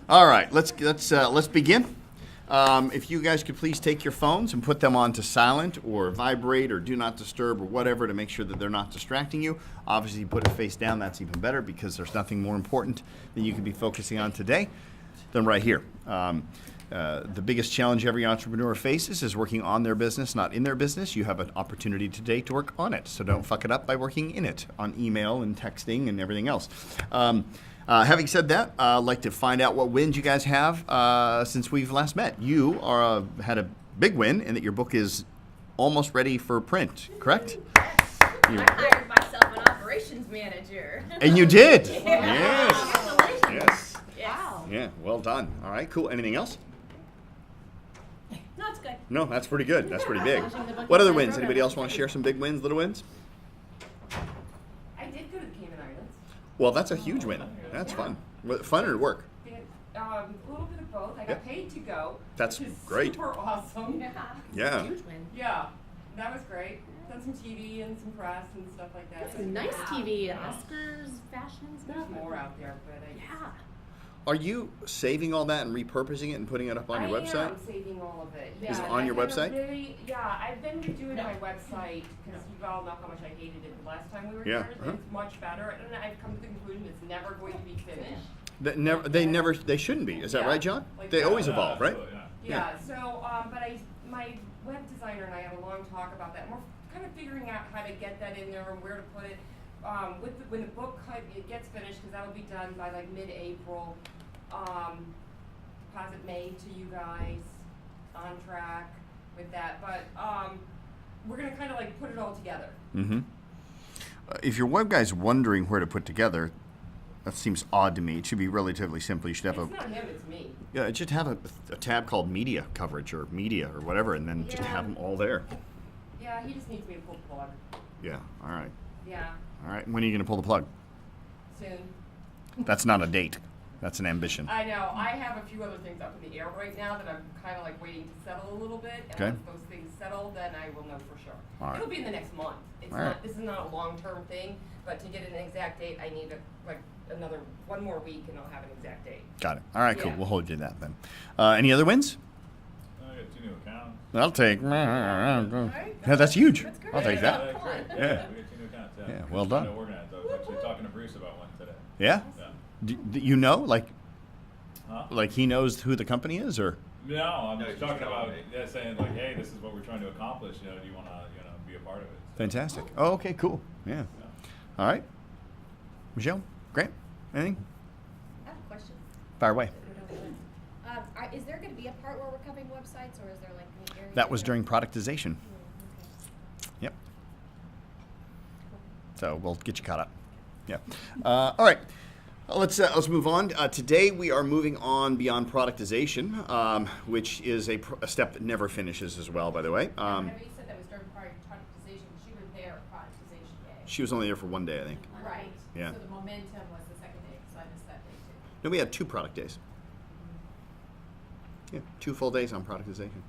All right, let's begin. If you guys could please take your phones and put them onto silent or vibrate or do not disturb or whatever to make sure that they're not distracting you. Obviously, you put it face down, that's even better because there's nothing more important that you can be focusing on today than right here. The biggest challenge every entrepreneur faces is working on their business, not in their business. You have an opportunity today to work on it, so don't fuck it up by working in it on email and texting and everything else. Having said that, I'd like to find out what wins you guys have since we've last met. You had a big win in that your book is almost ready for print, correct? Yes. I hired myself an operations manager. And you did? Yeah. Yes. Yes. Wow. Yeah, well done. All right, cool. Anything else? No, it's good. No, that's pretty good. That's pretty big. What other wins? Anybody else want to share some big wins, little wins? I did go to the Cayman Islands. Well, that's a huge win. That's fun. Fun or work? A little bit of both. I got paid to go. That's which is great. Super awesome. Yeah. Huge win. Yeah, that was great. Done some TV and some press and stuff like that. Some nice TV, Oscars, fashion stuff. There's more out there, but Yeah. Are you saving all that and repurposing it and putting it up on your website? I am saving all of it. Is it Yeah, on your I've had a website? Really, yeah, I've been redoing my website because you all know how much I hated it the last time we were Yeah, here. uh-huh. It's much better, and I've come to the conclusion it's never going to be finished. They shouldn't be. Is that Yeah. right, John? Like They that. always evolve, right? Yeah. So, but my web designer and I had a long talk about that. And we're kind of figuring out how to get that in there and where to put it. When the book it gets finished, because that'll be done by like mid-April. Deposit made to you guys, on track with that. But we're gonna kind of like put it all together. Mm-hmm. If your web guy's wondering where to put together, that seems odd to me. It should be relatively simple. You should have It's not him, it's me. Yeah, it should have a tab called media coverage or media or whatever, and then just have them all there. Yeah, he just needs me to pull the plug. Yeah. All right. Yeah, All right. When are you going to pull the plug? soon. That's not a date. That's an ambition. I know. I have a few other things up in the air right now that I'm kind of like waiting to settle a little bit. And Okay. once those things settle, then I will know for sure. All right. It'll be in the next month. It's All not. right. This is not a long-term thing. But to get an exact date, I need one more week, and I'll have an exact date. Got it. All right. Cool. Yeah. We'll hold you to that then. Any other wins? I got 2 new accounts. I'll take. Yeah, that's huge. That's great. I'll take that. Yeah, great. Yeah. We got 2 new accounts. Yeah. Yeah, well done. Trying to organize. I was actually talking to Bruce about one today. Yeah. Yeah. Do you know, Huh? like he knows who the company is, or? No, I'm just he's talking telling about me. saying like, hey, this is what we're trying to accomplish. Do you want to be a part of it? So, Fantastic. Oh, okay. Cool. Yeah. yeah. All right. Michelle, Grant, anything? I have a question. Fire away. Is there going to be a part where we're covering websites, or is there like an area? That was where- during productization. Okay. Yep. So we'll get you caught up. Yeah. All right. Let's move on. Today we are moving on beyond productization, which is a step that never finishes as well, by the way. Whenever you said that was during productization, you were there at productization day. She was only there for one day, I think. Right. Yeah. So the momentum was the second day, so I missed that day too. No, we had 2 product days. Yeah, 2 full days on productization.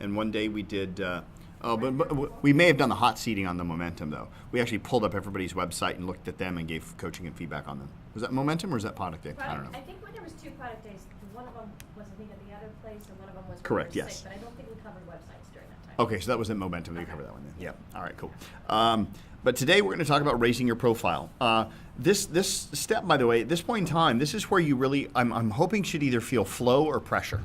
And one day we did, but we may have done the hot seating on the momentum, though. We actually pulled up everybody's website and looked at them and gave coaching and feedback on them. Was that momentum or was that product day? I don't know. I think when there was 2 product days, one of them was I think at the other place, and one of them was when Correct, we were yes. sick, but I don't think we covered websites during that time. Okay, so that was at momentum. We covered that one then. Yeah. All right, cool. But today we're going to talk about raising your profile. This step, by the way, at this point in time, this is where you really, I'm hoping, should either feel flow or pressure.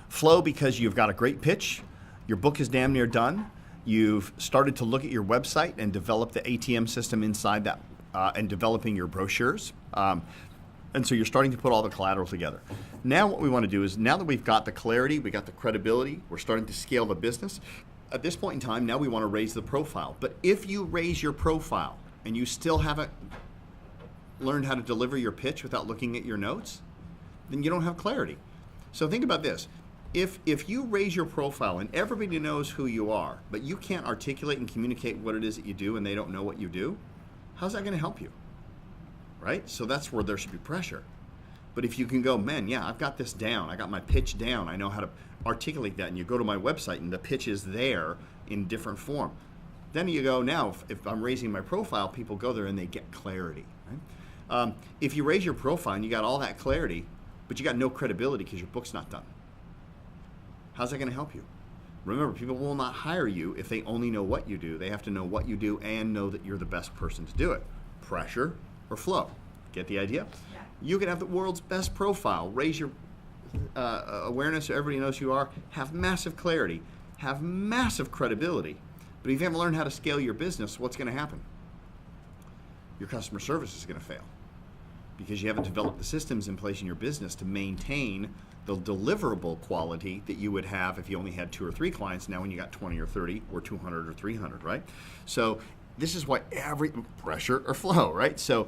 Flow because you've got a great pitch, your book is damn near done, you've started to look at your website and develop the ATM system inside that, and developing your brochures. And so you're starting to put all the collateral together. Now what we want to do is, now that we've got the clarity, we got the credibility, we're starting to scale the business, at this point in time, now we want to raise the profile. But if you raise your profile and you still haven't learned how to deliver your pitch without looking at your notes, then you don't have clarity. So think about this. If you raise your profile and everybody knows who you are, but you can't articulate and communicate what it is that you do and they don't know what you do, how's that going to help you? Right? So that's where there should be pressure. But if you can go, man, yeah, I've got this down. I got my pitch down. I know how to articulate that. And you go to my website and the pitch is there in different form. Then you go, now, if I'm raising my profile, people go there and they get clarity. Right? If you raise your profile and you got all that clarity, but you got no credibility because your book's not done. How's that going to help you? Remember, people will not hire you if they only know what you do. They have to know what you do and know that you're the best person to do it. Pressure or flow. Get the idea? Yeah. You can have the world's best profile, raise your awareness so everybody knows who you are, have massive clarity, have massive credibility. But if you haven't learned how to scale your business, what's going to happen? Your customer service is going to fail because you haven't developed the systems in place in your business to maintain the deliverable quality that you would have if you only had 2 or 3 clients. Now when you got 20 or 30 or 200 or 300, right? So this is why every pressure or flow, right? So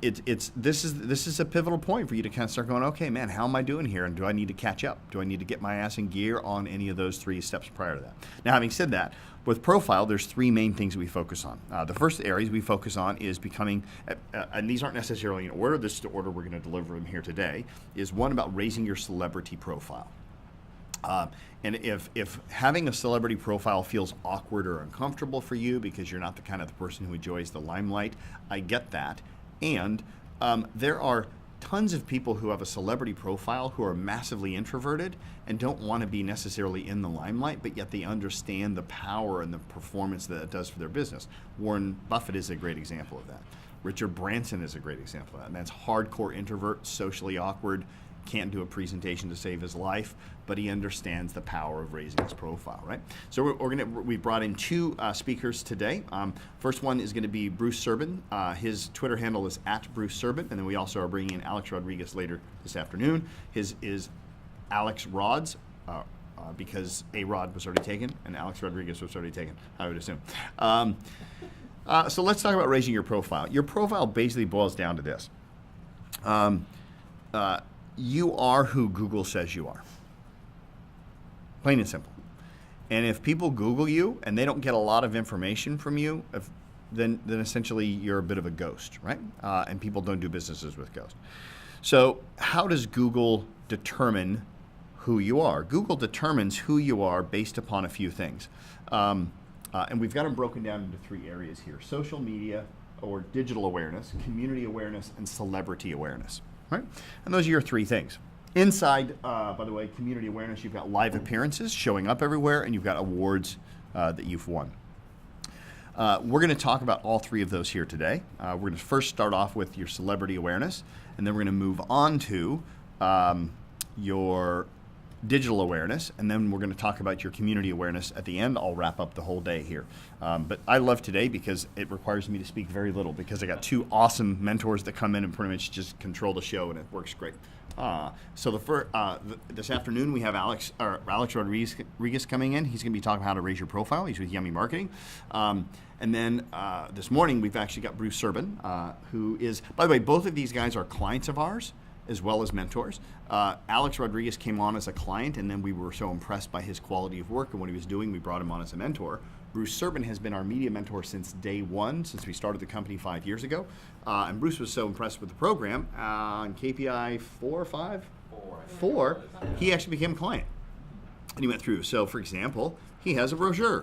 this is a pivotal point for you to kind of start going, okay, man, how am I doing here? And do I need to catch up? Do I need to get my ass in gear on any of those 3 steps prior to that? Now, having said that, with profile, there's 3 main things we focus on. The first areas we focus on is becoming, and these aren't necessarily in order, this is the order we're going to deliver them here today, is one about raising your celebrity profile. And if having a celebrity profile feels awkward or uncomfortable for you because you're not the kind of the person who enjoys the limelight, I get that. And there are tons of people who have a celebrity profile who are massively introverted and don't want to be necessarily in the limelight, but yet they understand the power and the performance that it does for their business. Warren Buffett is a great example of that. Richard Branson is a great example of that. And that's hardcore introvert, socially awkward, can't do a presentation to save his life, but he understands the power of raising his profile, right? So we brought in 2 speakers today. First one is going to be Bruce Serbin. His Twitter handle is @BruceSerbin, and then we also are bringing in Alex Rodriguez later this afternoon. His is Alex Rods, because A-Rod was already taken and Alex Rodriguez was already taken, I would assume. So let's talk about raising your profile. Your profile basically boils down to this. You are who Google says you are. Plain and simple. And if people Google you and they don't get a lot of information from you, then essentially you're a bit of a ghost, right? And people don't do businesses with ghosts. So how does Google determine who you are? Google determines who you are based upon a few things. And we've got them broken down into 3 areas here: social media or digital awareness, community awareness, and celebrity awareness. Right? And those are your 3 things. Inside, by the way, community awareness, you've got live appearances showing up everywhere, and you've got awards that you've won. We're going to talk about all 3 of those here today. We're going to first start off with your celebrity awareness, and then we're going to move on to your digital awareness, and then we're going to talk about your community awareness at the end. I'll wrap up the whole day here. But I love today because it requires me to speak very little because I got 2 awesome mentors that come in and pretty much just control the show, and it works great. So this afternoon we have Alex Rodriguez coming in. He's going to be talking about how to raise your profile. He's with Yummy Marketing. And then this morning we've actually got Bruce Serbin, who is, by the way, both of these guys are clients of ours as well as mentors. Alex Rodriguez came on as a client, and then we were so impressed by his quality of work and what he was doing, we brought him on as a mentor. Bruce Serbin has been our media mentor since day 1, since we started the company 5 years ago. And Bruce was so impressed with the program, on KPI 4 or 5? 4, he actually became a client. And he went through. So, for example, he has a brochure.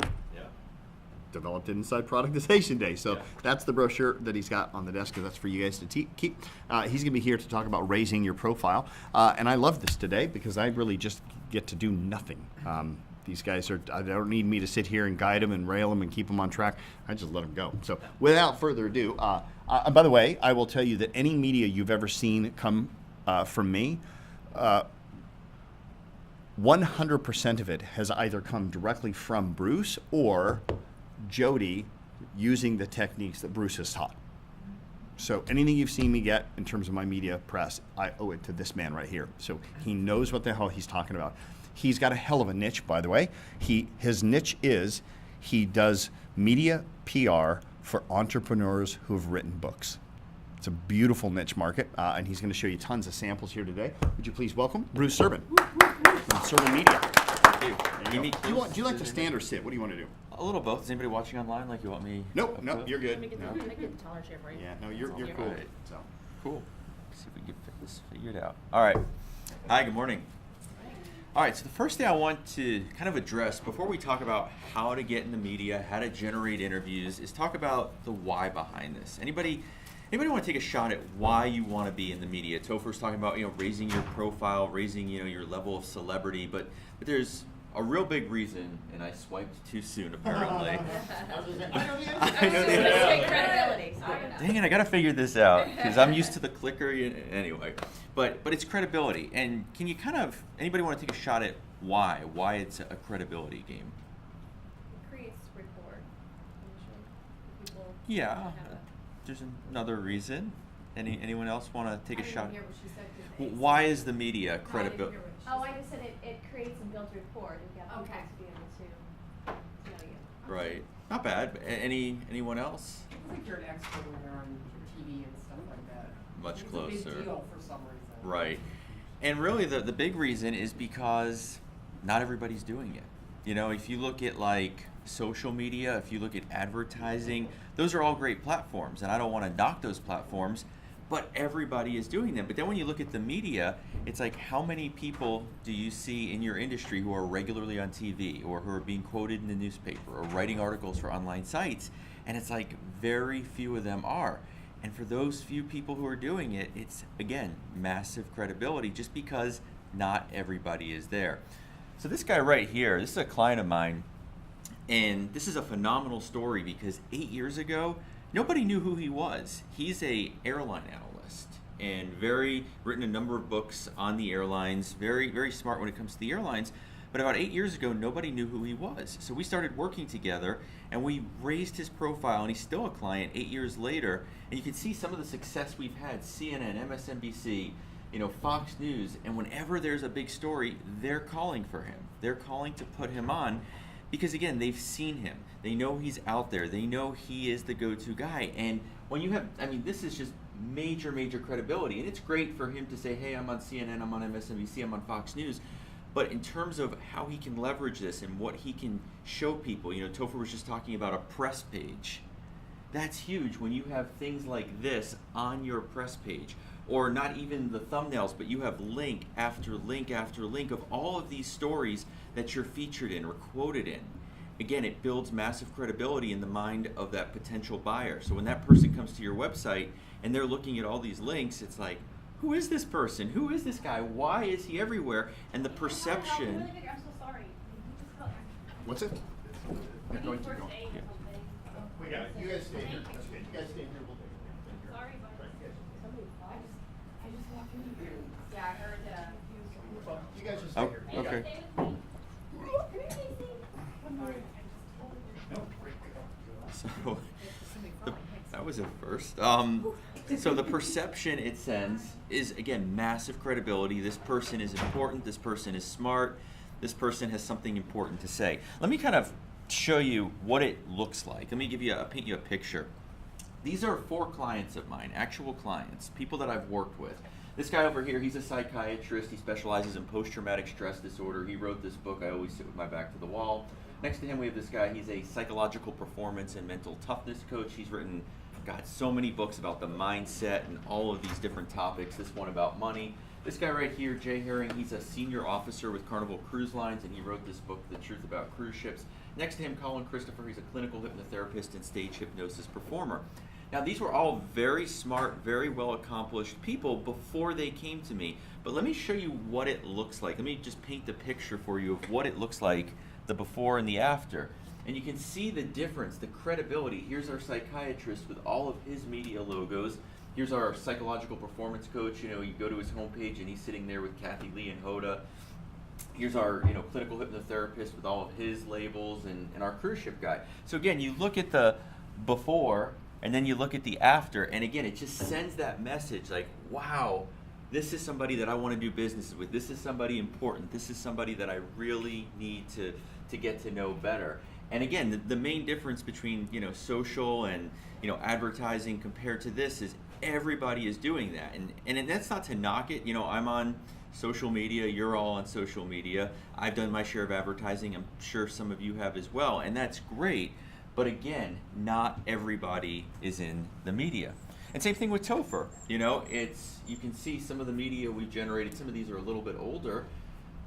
Developed inside Productization Day. So that's the brochure that he's got on the desk, because that's for you guys to keep. He's going to be here to talk about raising your profile. And I love this today because I really just get to do nothing. These guys they don't need me to sit here and guide them and rail them and keep them on track. I just let them go. So without further ado, by the way, I will tell you that any media you've ever seen come from me, 100% of it has either come directly from Bruce or Jody using the techniques that Bruce has taught. So anything you've seen me get in terms of my media press, I owe it to this man right here. So he knows what the hell he's talking about. He's got a hell of a niche, by the way. His niche is he does media PR for entrepreneurs who have written books. It's a beautiful niche market, and he's going to show you tons of samples here today. Would you please welcome Bruce Serbin from Serbin Media. Do you like to stand or sit? What do you want to do? A little both. Is anybody watching online? Like you want me? Nope, you're good. Let me get the taller chair for you. Yeah, no, you're cool. Right. So. Cool. Let's see if we can get this figured out. All right. Hi, good morning. All right, so the first thing I want to kind of address before we talk about how to get in the media, how to generate interviews, is talk about the why behind this. Anybody Anybody want to take a shot at why you want to be in the media? Topher's talking about, raising your profile, raising, your level of celebrity, but there's a real big reason, and I swiped too soon apparently. I know the I answer. know I was the just answer. gonna say credibility. So I don't know. Dang it, I gotta figure this out because I'm used to the clicker anyway. But it's credibility, and can you anybody want to take a shot at why it's a credibility game? It creates rapport. Initially. People Yeah, have a- there's another reason. Anyone else want to take a shot? Hear what she said 'cause they- Why is the media credibility? Oh, I just said it creates and builds rapport to get people Okay. to be able to know you. Right, not bad. Anyone else? I think you're an expert when you're on TV and stuff like that. Much It's closer. a big deal for some reason. Right. And really the big reason is because not everybody's doing it. If you look at like social media, if you look at advertising, those are all great platforms, and I don't want to knock those platforms, but everybody is doing them. But then when you look at the media, it's like, how many people do you see in your industry who are regularly on TV or who are being quoted in the newspaper or writing articles for online sites? And it's like very few of them are. And for those few people who are doing it, it's, again, massive credibility just because not everybody is there. So this guy right here, this is a client of mine, and this is a phenomenal story because 8 years ago, nobody knew who he was. He's a airline analyst and written a number of books on the airlines, very, very smart when it comes to the airlines. But about 8 years ago, nobody knew who he was. So we started working together, and we raised his profile, and he's still a client 8 years later. And you can see some of the success we've had, CNN, MSNBC, Fox News, and whenever there's a big story, they're calling for him. They're calling to put him on because, again, they've seen him. They know he's out there. They know he is the go-to guy. And when you have, this is just major, major credibility. And it's great for him to say, hey, I'm on CNN, I'm on MSNBC, I'm on Fox News. But in terms of how he can leverage this and what he can show people, Topher was just talking about a press page. That's huge when you have things like this on your press page. Or not even the thumbnails, but you have link after link after link of all of these stories that you're featured in or quoted in. Again, it builds massive credibility in the mind of that potential buyer. So when that person comes to your website and they're looking at all these links, it's like, who is this person? Who is this guy? Why is he everywhere? And the perception. Really big, I'm so sorry. What's it? Yeah, go ahead, keep going. Aid or something. We got it. You guys stay here. That's good. You guys stay here. We'll take it. Sorry, but somebody thought. I just walked in here. Yeah, I heard. Well, you guys just stay Oh, here. You got okay. it. Stay with me. Come here, Casey. One more. So that was a first. So the perception it sends is, again, massive credibility. This person is important. This person is smart. This person has something important to say. Let me kind of show you what it looks like. Let me paint you a picture. These are 4 clients of mine, actual clients, people that I've worked with. This guy over here, he's a psychiatrist. He specializes in post-traumatic stress disorder. He wrote this book, I Always Sit With My Back to the Wall. Next to him, we have this guy. He's a psychological performance and mental toughness coach. He's written, so many books about the mindset and all of these different topics. This one about money. This guy right here, Jay Herring, he's a senior officer with Carnival Cruise Lines, and he wrote this book, The Truth About Cruise Ships. Next to him, Colin Christopher. He's a clinical hypnotherapist and stage hypnosis performer. Now, these were all very smart, very well-accomplished people before they came to me. But let me show you what it looks like. Let me just paint the picture for you of what it looks like, the before and the after. And you can see the difference, the credibility. Here's our psychiatrist with all of his media logos. Here's our psychological performance coach. You go to his homepage and he's sitting there with Kathy Lee and Hoda. Here's our clinical hypnotherapist with all of his labels and our cruise ship guy. So again, you look at the before and then you look at the after, and again, it just sends that message like, wow, this is somebody that I want to do business with. This is somebody important. This is somebody that I really need to get to know better. And again, the main difference between social and advertising compared to this is everybody is doing that. And that's not to knock it. I'm on social media. You're all on social media. I've done my share of advertising. I'm sure some of you have as well, and that's great. But again, not everybody is in the media. And same thing with Topher. You can see some of the media we've generated. Some of these are a little bit older,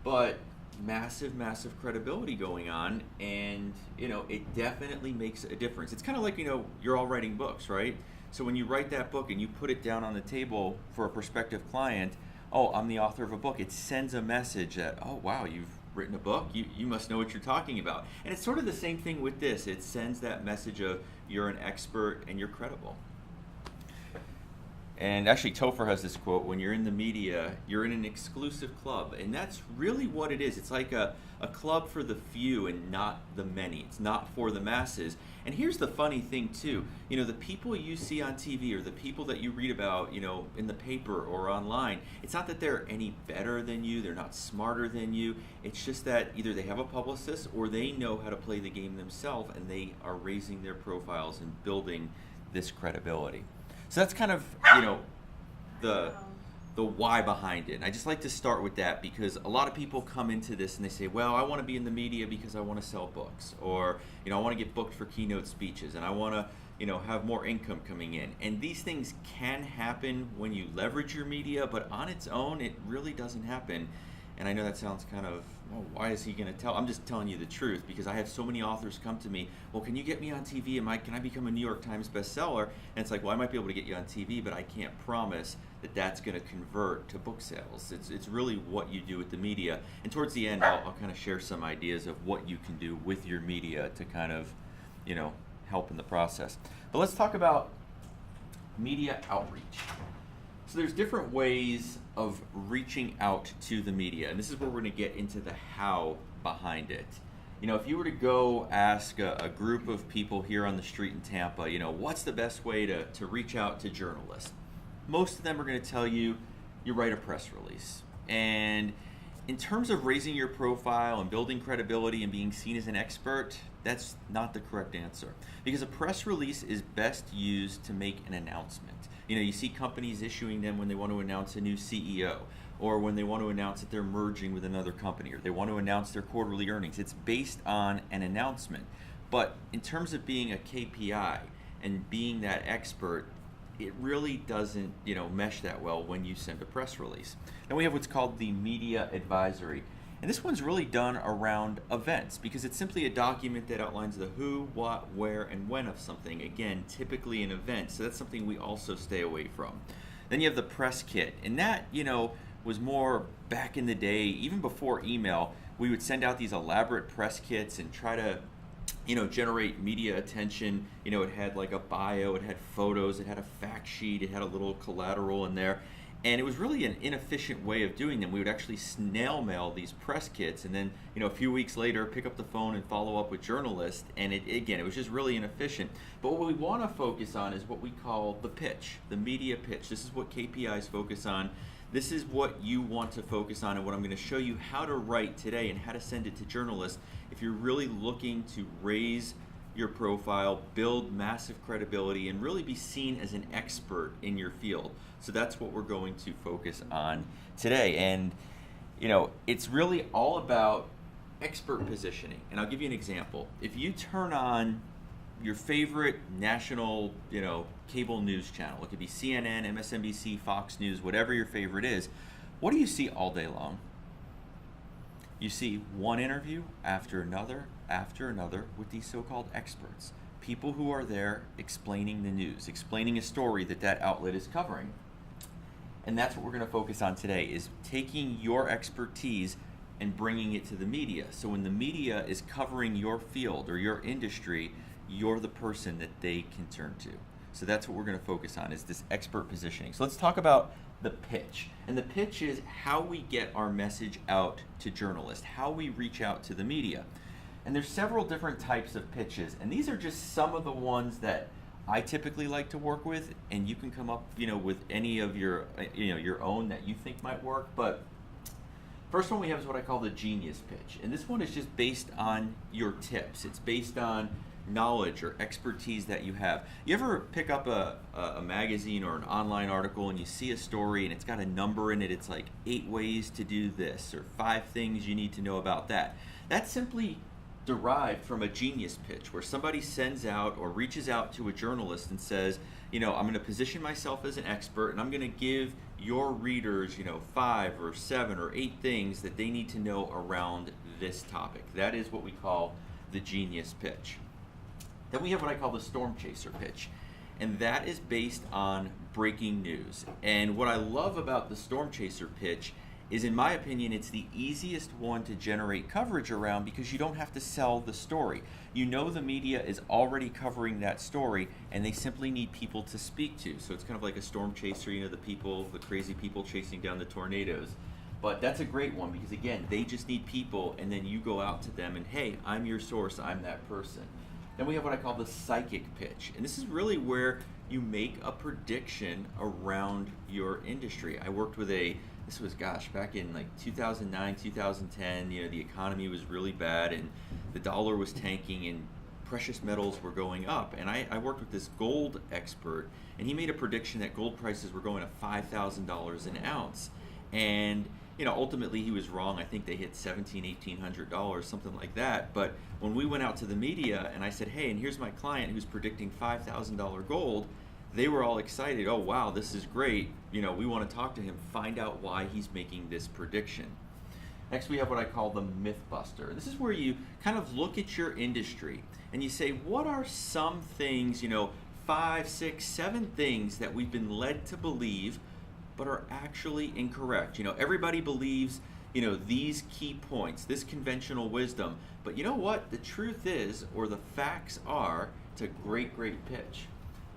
but massive, massive credibility going on, and it definitely makes a difference. It's kind of like you're all writing books, right? So when you write that book and you put it down on the table for a prospective client, oh, I'm the author of a book, it sends a message that, oh wow, you've written a book, you must know what you're talking about. And it's sort of the same thing with this. It sends that message of you're an expert and you're credible. And actually, Topher has this quote, when you're in the media, you're in an exclusive club. And that's really what it is. It's like a club for the few and not the many. It's not for the masses. And here's the funny thing, too. You know, the people you see on TV or the people that you read about, you know, in the paper or online, it's not that they're any better than you. They're not smarter than you. It's just that either they have a publicist or they know how to play the game themselves, and they are raising their profiles and building this credibility. So that's kind of, you know, the why behind it. And I just like to start with that because a lot of people come into this and they say, well, I want to be in the media because I want to sell books, or, you know, I want to get booked for keynote speeches, and I want to, you know, have more income coming in. And these things can happen when you leverage your media, but on its own, it really doesn't happen. And I know that sounds kind of, well, why is he going to tell? I'm just telling you the truth because I have so many authors come to me, well, can you get me on TV? Can I become a New York Times bestseller? And it's like, well, I might be able to get you on TV, but I can't promise that that's going to convert to book sales. It's really what you do with the media. And towards the end, I'll kind of share some ideas of what you can do with your media to kind of, you know, help in the process. But let's talk about media outreach. So there's different ways of reaching out to the media, and this is where we're going to get into the how behind it. You know, if you were to go ask a group of people here on the street in Tampa, you know, what's the best way to reach out to journalists? Most of them are going to tell you, you write a press release. And in terms of raising your profile and building credibility and being seen as an expert, that's not the correct answer. Because a press release is best used to make an announcement. You know, you see companies issuing them when they want to announce a new CEO, or when they want to announce that they're merging with another company, or they want to announce their quarterly earnings. It's based on an announcement. But in terms of being a KPI and being that expert, it really doesn't, you know, mesh that well when you send a press release. Then we have what's called the media advisory. And this one's really done around events because it's simply a document that outlines the who, what, where, and when of something. Again, typically an event. So that's something we also stay away from. Then you have the press kit. And that, you know, was more back in the day, even before email, we would send out these elaborate press kits and try to, you know, generate media attention. You know, it had like a bio, it had photos, it had a fact sheet, it had a little collateral in there. And it was really an inefficient way of doing them. We would actually snail mail these press kits and then, you know, a few weeks later pick up the phone and follow up with journalists. And it was just really inefficient. But what we want to focus on is what we call the pitch, the media pitch. This is what KPIs focus on. This is what you want to focus on, and what I'm going to show you how to write today and how to send it to journalists if you're really looking to raise your profile, build massive credibility, and really be seen as an expert in your field. So that's what we're going to focus on today. And, you know, it's really all about expert positioning. And I'll give you an example. If you turn on your favorite national, you know, cable news channel, it could be CNN, MSNBC, Fox News, whatever your favorite is, what do you see all day long? You see one interview after another with these so-called experts, people who are there explaining the news, explaining a story that outlet is covering. And that's what we're going to focus on today, is taking your expertise and bringing it to the media. So when the media is covering your field or your industry, you're the person that they can turn to. So that's what we're going to focus on, is this expert positioning. So let's talk about the pitch. And the pitch is how we get our message out to journalists, how we reach out to the media. And there's several different types of pitches, and these are just some of the ones that I typically like to work with, and you can come up, you know, with any of your, you know, your own that you think might work. But first one we have is what I call the genius pitch. And this one is just based on your tips. It's based on knowledge or expertise that you have. You ever pick up a magazine or an online article and you see a story and it's got a number in it, it's like 8 ways to do this or 5 things you need to know about that. That's simply derived from a genius pitch, where somebody sends out or reaches out to a journalist and says, you know, I'm going to position myself as an expert and I'm going to give your readers, you know, 5 or 7 or 8 things that they need to know around this topic. That is what we call the genius pitch. Then we have what I call the storm chaser pitch. and that is based on breaking news. And what I love about the Storm Chaser pitch is, in my opinion, it's the easiest one to generate coverage around because you don't have to sell the story. You know the media is already covering that story, and they simply need people to speak to. So it's kind of like a storm chaser, you know, the crazy people chasing down the tornadoes. But that's a great one because, again, they just need people, and then you go out to them and, hey, I'm your source, I'm that person. Then we have what I call the psychic pitch, and this is really where you make a prediction around your industry. I worked with this was, back in like 2009, 2010, you know, the economy was really bad and the dollar was tanking and precious metals were going up. And I worked with this gold expert, and he made a prediction that gold prices were going to $5,000 an ounce. And, you know, ultimately he was wrong. I think they hit $1,700, $1,800, something like that. But when we went out to the media and I said, hey, and here's my client who's predicting $5,000 gold, they were all excited. Oh, wow, this is great. You know, we want to talk to him, find out why he's making this prediction. Next, we have what I call the Mythbuster. This is where you kind of look at your industry and you say, what are some things, you know, 5, 6, 7 things that we've been led to believe but are actually incorrect. You know, everybody believes, you know, these key points, this conventional wisdom, but you know what? The truth is, or the facts are, it's a great, great pitch.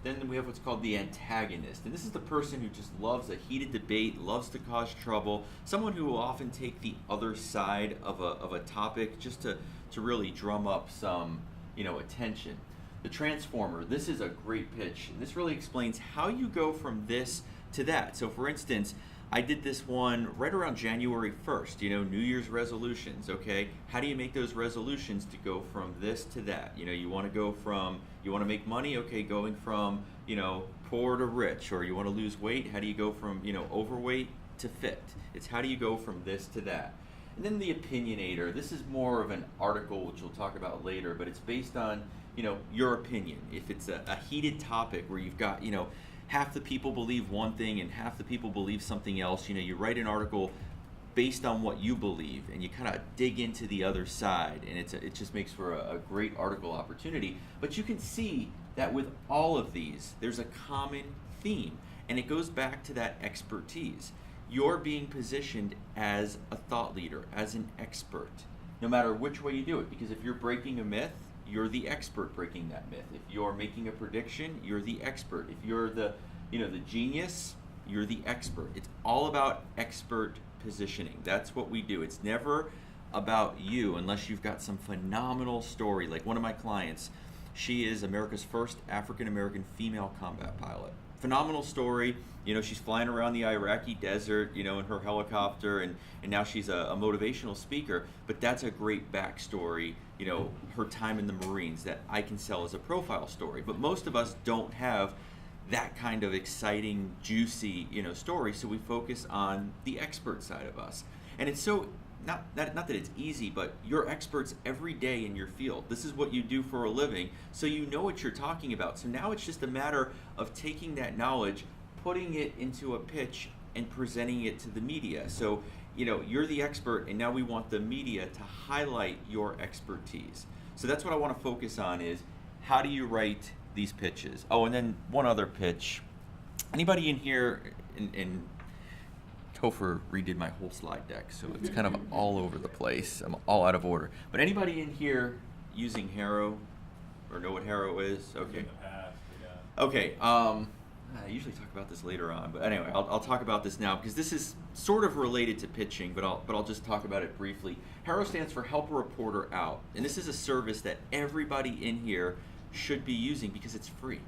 Then we have what's called the antagonist, and this is the person who just loves a heated debate, loves to cause trouble, someone who will often take the other side of a topic just to really drum up some, you know, attention. The transformer, this is a great pitch, and this really explains how you go from this to that. So for instance, I did this one right around January 1st, you know, New Year's resolutions, okay? How do you make those resolutions to go from this to that? You know, you want to make money, okay, going from, you know, poor to rich, or you want to lose weight, how do you go from, you know, overweight to fit? It's how do you go from this to that? And then the opinionator, this is more of an article, which we'll talk about later, but it's based on, you know, your opinion. If it's a heated topic where you've got, you know, half the people believe one thing and half the people believe something else, you know, you write an article based on what you believe and you kind of dig into the other side, and it just makes for a great article opportunity. But you can see that with all of these, there's a common theme, and it goes back to that expertise. You're being positioned as a thought leader, as an expert, no matter which way you do it, because if you're breaking a myth, you're the expert breaking that myth. If you're making a prediction, you're the expert. If you're the genius, you're the expert. It's all about expert positioning. That's what we do. It's never about you unless you've got some phenomenal story. Like one of my clients, she is America's first African-American female combat pilot. Phenomenal story. You know, she's flying around the Iraqi desert, you know, in her helicopter, and now she's a motivational speaker. But that's a great backstory, you know, her time in the Marines that I can sell as a profile story. But most of us don't have that kind of exciting, juicy, you know, story, so we focus on the expert side of us. And it's so, not that it's easy, but you're experts every day in your field. This is what you do for a living, so you know what you're talking about. So now it's just a matter of taking that knowledge, putting it into a pitch, and presenting it to the media. So, you know, you're the expert, and now we want the media to highlight your expertise. So that's what I want to focus on, is how do you write these pitches? Oh, and then one other pitch. Anybody in here, and Topher redid my whole slide deck, so it's kind of all over the place. I'm all out of order. But anybody in here using Harrow, or know what Harrow is? Okay. In the past, yeah. Okay. I usually talk about this later on, but anyway, I'll talk about this now because this is sort of related to pitching, but I'll just talk about it briefly. Harrow stands for Help a Reporter Out, and this is a service that everybody in here should be using because it's free.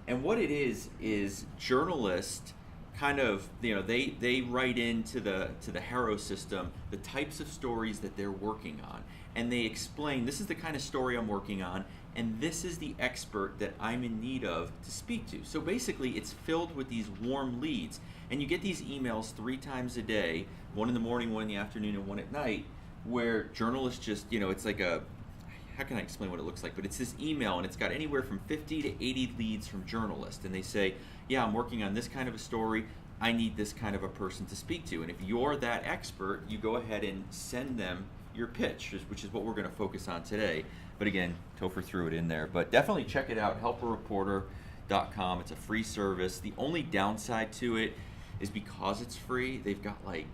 And what it is journalists kind of, you know, they write into the Harrow system the types of stories that they're working on, and they explain, this is the kind of story I'm working on, and this is the expert that I'm in need of to speak to. So basically it's filled with these warm leads, and you get these emails 3 times a day, one in the morning, one in the afternoon, and one at night, where journalists just, you know, it's like how can I explain what it looks like? But it's this email, and it's got anywhere from 50 to 80 leads from journalists, and they say, yeah, I'm working on this kind of a story, I need this kind of a person to speak to. And if you're that expert, you go ahead and send them your pitch, which is what we're going to focus on today. But again, Topher threw it in there. But definitely check it out, Help a Reporter. Topher.com. It's a free service. The only downside to it is because it's free, they've got like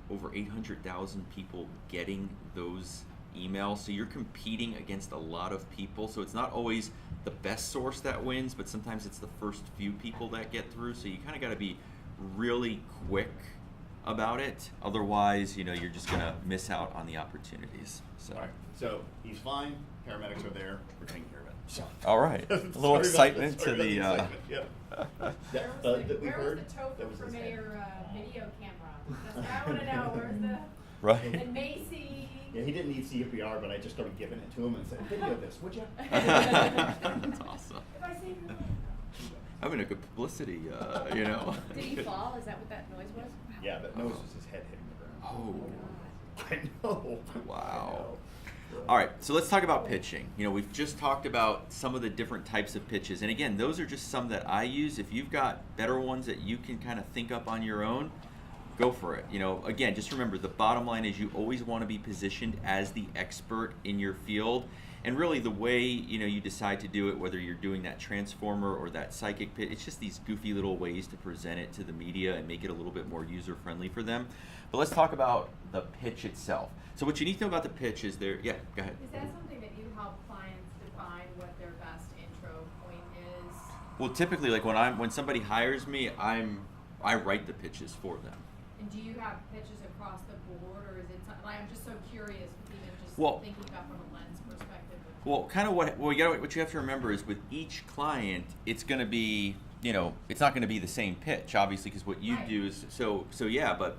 over 800,000 people getting those emails. So you're competing against a lot of people. So it's not always the best source that wins, but sometimes it's the first few people that get through. So you kind of got to be really quick about it. Otherwise, you're just going to miss out on the opportunities. So. All right. So he's fine. Paramedics are there. We're taking care of it. So. All right. A little excitement to the. Yeah. Where was the Topher for Mayor video camera? That's what I want to know. Where's the Right. and Macy? Yeah, he didn't need CPR, but I just started giving it to him and said, "Video this, would you?" That's awesome. If I say your name. Having a good publicity, Did he fall? Is that what that noise was? Yeah, that nose was his head hitting the ground. Oh. I know. Wow. All right, so let's talk about pitching. We've just talked about some of the different types of pitches. And again, those are just some that I use. If you've got better ones that you can kind of think up on your own, go for it. Again, just remember the bottom line is you always want to be positioned as the expert in your field. And really the way, you decide to do it, whether you're doing that transformer or that psychic pitch, it's just these goofy little ways to present it to the media and make it a little bit more user-friendly for them. But let's talk about the pitch itself. So what you need to know about the pitch is go ahead. Is that something that you help clients define what their best intro point is? Well, typically, like when somebody hires me, I write the pitches for them. And do you have pitches across the board, or is it like I'm just so curious, even just Well- thinking about from a lens perspective? Well, kind of what you have to remember is with each client, it's going to be, it's not going to be the same pitch, obviously, because what you Right. do is so yeah. But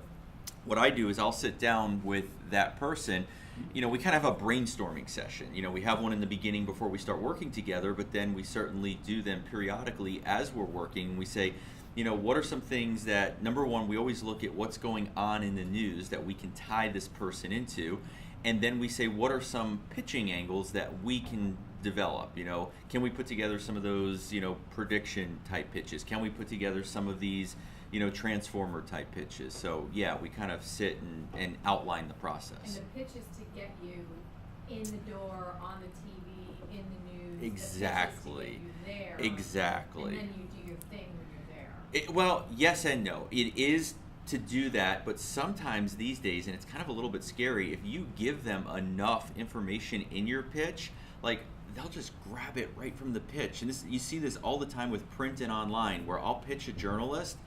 what I do is I'll sit down with that person. We kind of have a brainstorming session. We have one in the beginning before we start working together, but then we certainly do them periodically as we're working. We say, what are some things that, number one, we always look at what's going on in the news that we can tie this person into. And then we say, what are some pitching angles that we can develop? Can we put together some of those, prediction type pitches? Can we put together some of these, transformer type pitches? So yeah, we kind of sit and outline the And process. the pitch is to get you in the door, on the TV, in the news. Exactly. The pitch is to get you there. Exactly. And then you do your thing when you're there. Well, yes and no. It is to do that, but sometimes these days, and it's kind of a little bit scary, if you give them enough information in your pitch, like they'll just grab it right from the pitch. And you see this all the time with print and online, where I'll pitch a journalist,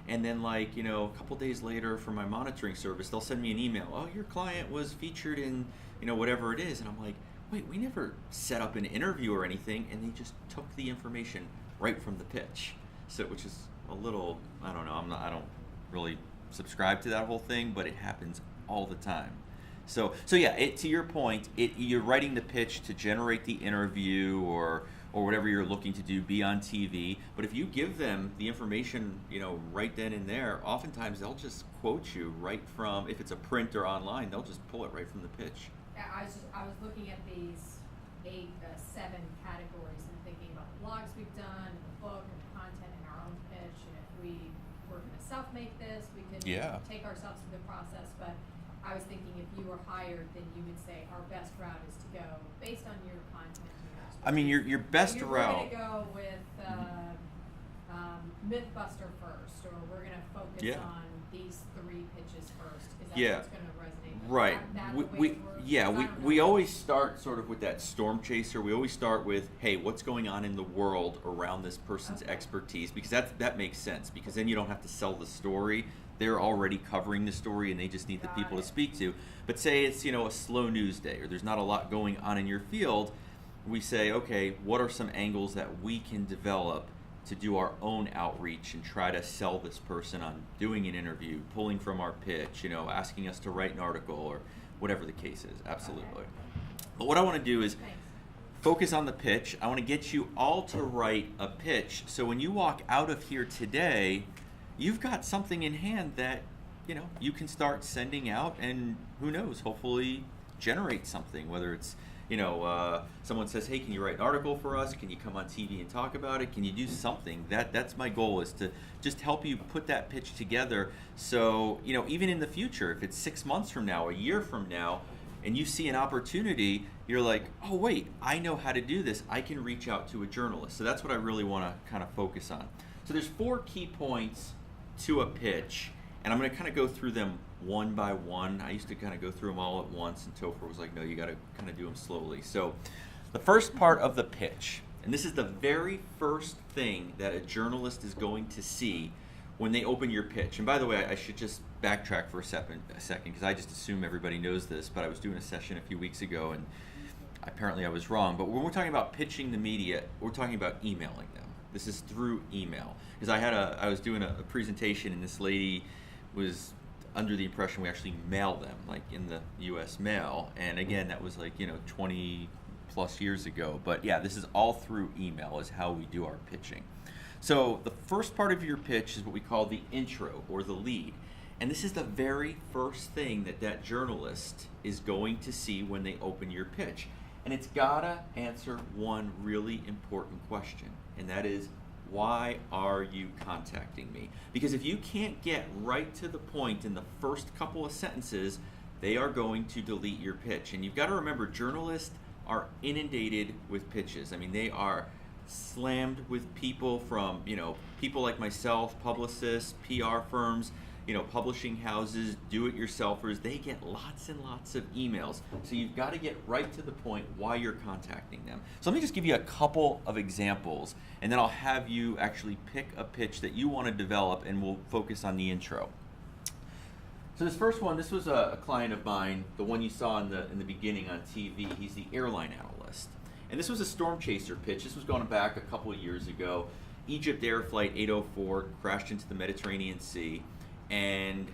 and then a couple days later from my monitoring service, they'll send me an email. Oh, your client was featured in, whatever it is. And I'm like, wait, we never set up an interview or anything. And they just took the information right from the pitch. So, which is a little, I don't know, I don't really subscribe to that whole thing, but it happens all the time. So yeah, to your point, you're writing the pitch to generate the interview or whatever you're looking to do, be on TV. But if you give them the information, right then and there, oftentimes they'll just quote you right from, if it's a print or online, they'll just pull it right from the pitch. Yeah, I was looking at these 7 categories and thinking about the blogs we've done, and the book, and the content, and our own pitch. And if we were going to self-make this, we could take ourselves through the process. But I was thinking if you were hired, then you would say our best route is to go based on your content. I mean, your best We're route. going to go with Mythbuster first, or we're going to focus on these 3 pitches first. Is that what's going to resonate? Right. We always always start sort of with that storm chaser. We always start with, hey, what's going on in the world around this person's expertise? Because that makes sense, because then you don't have to sell the story. They're already covering the story and they just need the people to speak to. But say it's, a slow news day, or there's not a lot going on in your field. We say, okay, what are some angles that we can develop to do our own outreach and try to sell this person on doing an interview, pulling from our pitch, asking us to write an article or whatever the case is. Absolutely. But what I want to do is focus on the pitch. I want to get you all to write a pitch. So when you walk out of here today, you've got something in hand that, you can start sending out and who knows, hopefully generate something, whether it's someone says, hey, can you write an article for us? Can you come on TV and talk about it? Can you do something? That's my goal, is to just help you put that pitch together. So, even in the future, if it's 6 months from now, a year from now, and you see an opportunity, you're like, oh wait, I know how to do this. I can reach out to a journalist. So that's what I really want to kind of focus on. So there's 4 key points to a pitch, and I'm going to kind of go through them one by one. I used to kind of go through them all at once, and Topher was like, no, you got to kind of do them slowly. So the first part of the pitch, and this is the very first thing that a journalist is going to see when they open your pitch. And by the way, I should just backtrack for a second, because I just assume everybody knows this, but I was doing a session a few weeks ago, and apparently I was wrong. But when we're talking about pitching the media, we're talking about emailing them. This is through email. Because I was doing a presentation, and this lady was under the impression we actually mail them, like in the U.S. mail. And again, that was like, 20 plus years ago. But yeah, this is all through email is how we do our pitching. So the first part of your pitch is what we call the intro or the lead. And this is the very first thing that journalist is going to see when they open your pitch. And it's gotta answer one really important question, and that is, why are you contacting me? Because if you can't get right to the point in the first couple of sentences, they are going to delete your pitch. And you've got to remember, journalists are inundated with pitches. I mean, they are slammed with people from, people like myself, publicists, PR firms, publishing houses, do-it-yourselfers. They get lots and lots of emails. So you've got to get right to the point why you're contacting them. So let me just give you a couple of examples, and then I'll have you actually pick a pitch that you want to develop, and we'll focus on the intro. So this first one, this was a client of mine, the one you saw in the beginning on TV. He's the airline analyst. And this was a storm chaser pitch. This was going back a couple of years ago. Egypt Air Flight 804 crashed into the Mediterranean Sea. And,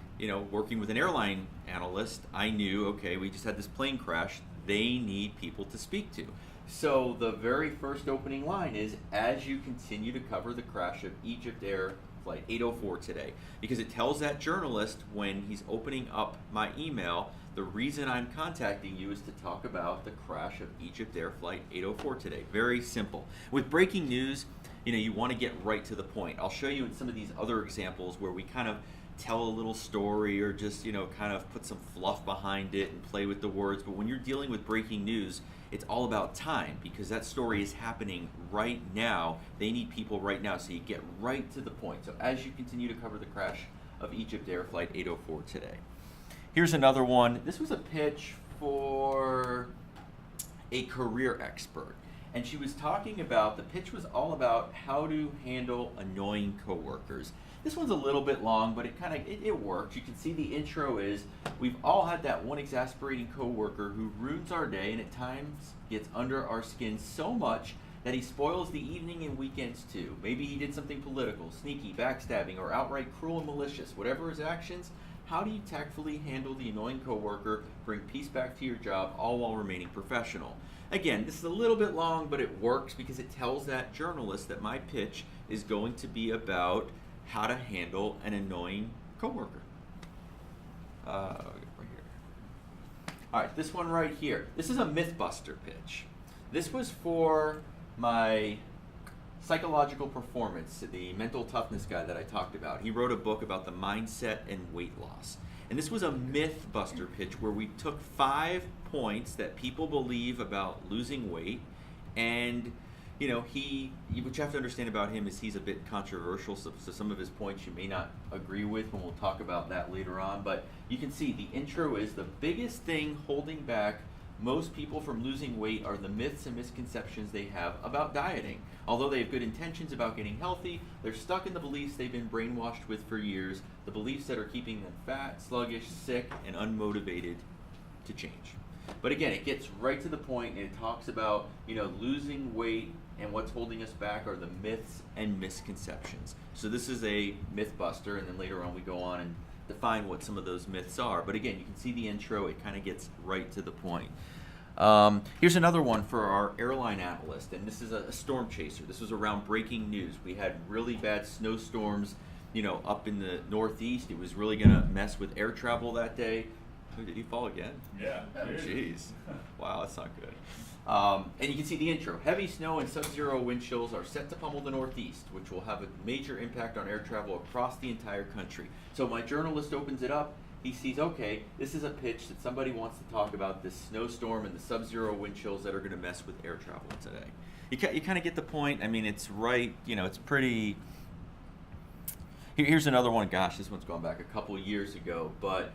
working with an airline analyst, I knew, okay, we just had this plane crash. They need people to speak to. So the very first opening line is, as you continue to cover the crash of Egypt Air Flight 804 today, because it tells that journalist when he's opening up my email, the reason I'm contacting you is to talk about the crash of Egypt Air Flight 804 today. Very simple. With breaking news, you want to get right to the point. I'll show you in some of these other examples where we kind of tell a little story or just, kind of put some fluff behind it and play with the words. But when you're dealing with breaking news, it's all about time, because that story is happening right now. They need people right now, so you get right to the point. So as you continue to cover the crash of Egypt Air Flight 804 today. Here's another one. This was a pitch for a career expert. And she was talking about, the pitch was all about how to handle annoying coworkers. This one's a little bit long, but it works. You can see the intro is, we've all had that one exasperating coworker who ruins our day and at times gets under our skin so much that he spoils the evening and weekends too. Maybe he did something political, sneaky, backstabbing, or outright cruel and malicious. Whatever his actions, how do you tactfully handle the annoying coworker, bring peace back to your job, all while remaining professional? Again, this is a little bit long, but it works because it tells that journalist that my pitch is going to be about how to handle an annoying coworker. Right here. All right, this one right here. This is a Mythbuster pitch. This was for my psychological performance, the mental toughness guy that I talked about. He wrote a book about the mindset and weight loss. And this was a Mythbuster pitch where we took 5 points that people believe about losing weight, and what you have to understand about him is he's a bit controversial, so some of his points you may not agree with, and we'll talk about that later on. But you can see the intro is, the biggest thing holding back most people from losing weight are the myths and misconceptions they have about dieting. Although they have good intentions about getting healthy, they're stuck in the beliefs they've been brainwashed with for years, the beliefs that are keeping them fat, sluggish, sick, and unmotivated to change. But again, it gets right to the point, and it talks about, losing weight, and what's holding us back are the myths and misconceptions. So this is a Mythbuster, and then later on we go on and define what some of those myths are. But again, you can see the intro, it kind of gets right to the point. Here's another one for our airline analyst, and this is a storm chaser. This was around breaking news. We had really bad snowstorms, up in the Northeast. It was really going to mess with air travel that day. Oh, did he fall again? Yeah. Oh, jeez. Wow, that's not good. And you can see the intro. Heavy snow and sub-zero wind chills are set to pummel the Northeast, which will have a major impact on air travel across the entire country. So my journalist opens it up, he sees, okay, this is a pitch that somebody wants to talk about this snowstorm and the sub-zero wind chills that are going to mess with air travel today. You kind of get the point. I mean, it's right, it's pretty. Here's another one. Gosh, this one's gone back a couple of years ago, but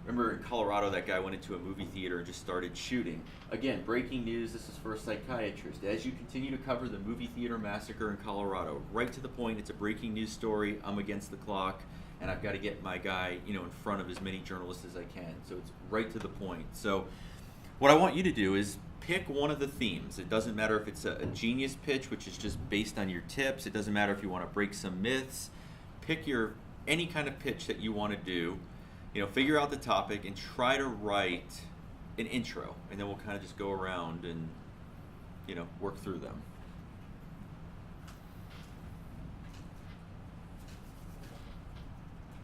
remember in Colorado, that guy went into a movie theater and just started shooting. Again, breaking news, this is for a psychiatrist. As you continue to cover the movie theater massacre in Colorado, right to the point, it's a breaking news story, I'm against the clock, and I've got to get my guy, in front of as many journalists as I can. So it's right to the point. So what I want you to do is pick one of the themes. It doesn't matter if it's a genius pitch, which is just based on your tips. It doesn't matter if you want to break some myths. Pick any kind of pitch that you want to do. Figure out the topic and try to write an intro, and then we'll kind of just go around and, work through them.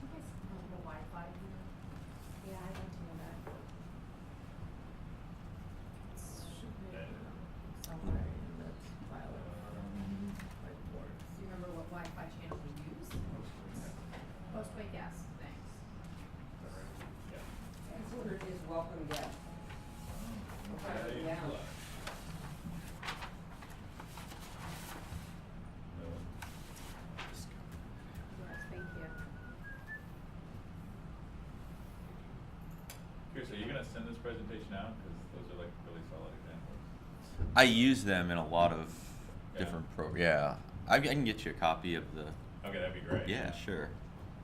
You guys have a little Wi-Fi here? Yeah, I don't know that. It should be somewhere in the file. Do you remember what Wi-Fi channel we use? Postway gas, thanks. This order is welcome guest. Okay. Yeah. Yes, thank you. Curious, are you gonna send this presentation out? Because those are like really solid examples. I use them in a lot of Yeah. different Yeah. I can get you a copy of the. Okay, that'd be great. Yeah, sure.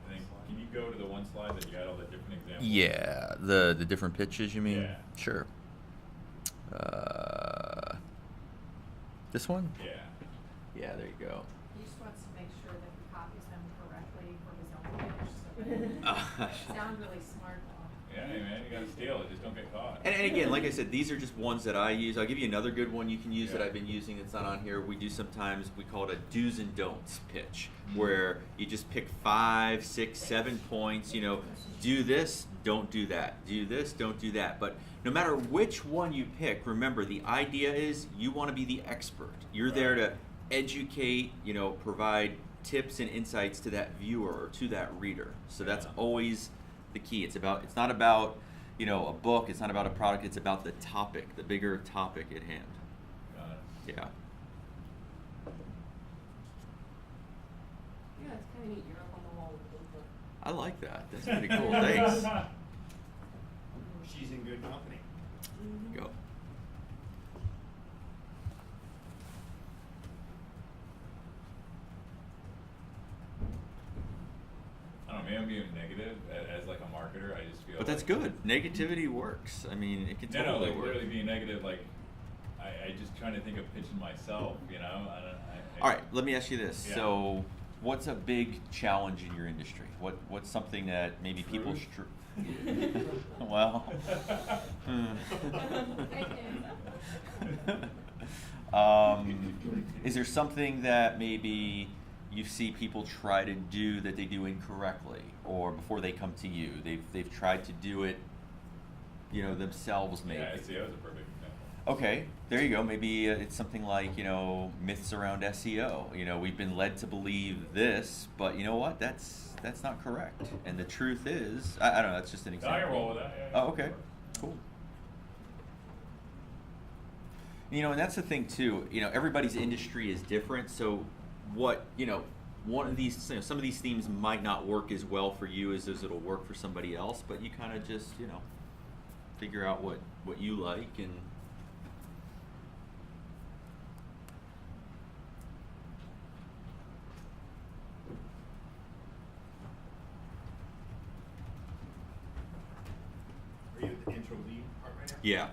And then can you go to the one slide that you got all the different examples? Yeah, the different pitches, you mean? Yeah. Sure. This one? Yeah. Yeah, there you go. He just wants to make sure that he copies them correctly for his own pitch, so they sound really smart though. Yeah, hey man, you gotta steal it, just don't get caught. And again, like I said, these are just ones that I use. I'll give you another good one you can use that Yeah. I've been using that's not on here. We do sometimes, we call it a do's and don'ts pitch, where you just pick 5, 6, 7 points, do this, don't do that. Do this, don't do that. But no matter which one you pick, remember the idea is you want to be the expert. You're there to educate, provide tips and insights to that viewer or to that reader. So that's Yeah. always the key. It's not about a book, it's not about a product, it's about the topic, the bigger topic at hand. Got it. Yeah. Yeah, it's kind of neat. You're up on the wall with the paper. I like that. That's pretty cool. Thanks. She's in good company. Go. I don't know, maybe I'm being negative as like a marketer. I just feel. But that's like, good. Negativity works. I mean, it can No, totally like work. literally being negative. Like, I just trying to think of pitching myself. All right, let me ask you this. Yeah. So, what's a big challenge in your industry? What's something that maybe people well, is there something that maybe you see people try to do that they do incorrectly, or before they come to you, they've tried to do it, themselves maybe? Yeah, SEO is a perfect example. Okay, there you go. Maybe it's something like, myths around SEO. We've been led to believe this, but you know what? That's not correct. And the truth is, I don't know, that's just an No, example. I can roll with that. Yeah, Oh, okay, cool. And that's the thing too. Everybody's industry is different. So one of these, some of these themes might not work as well for you as it'll work for somebody else. But you kind of just, figure out what you like and. Are you at the intro lead part right now? Yeah.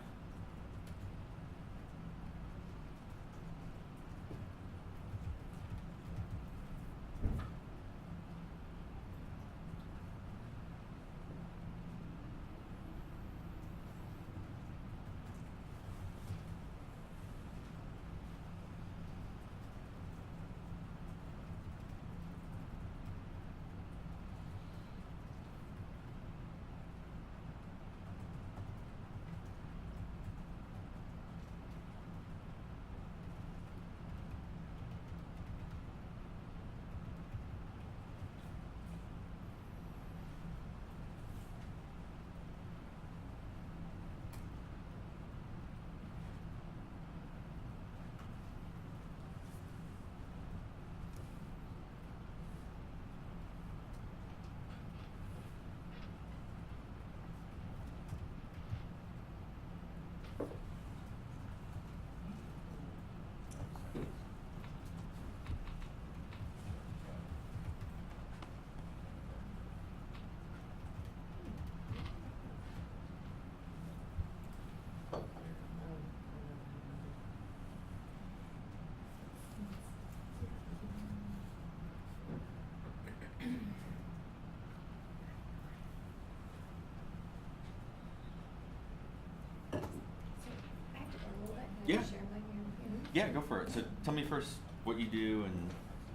Yeah, go for it. So tell me first what you do and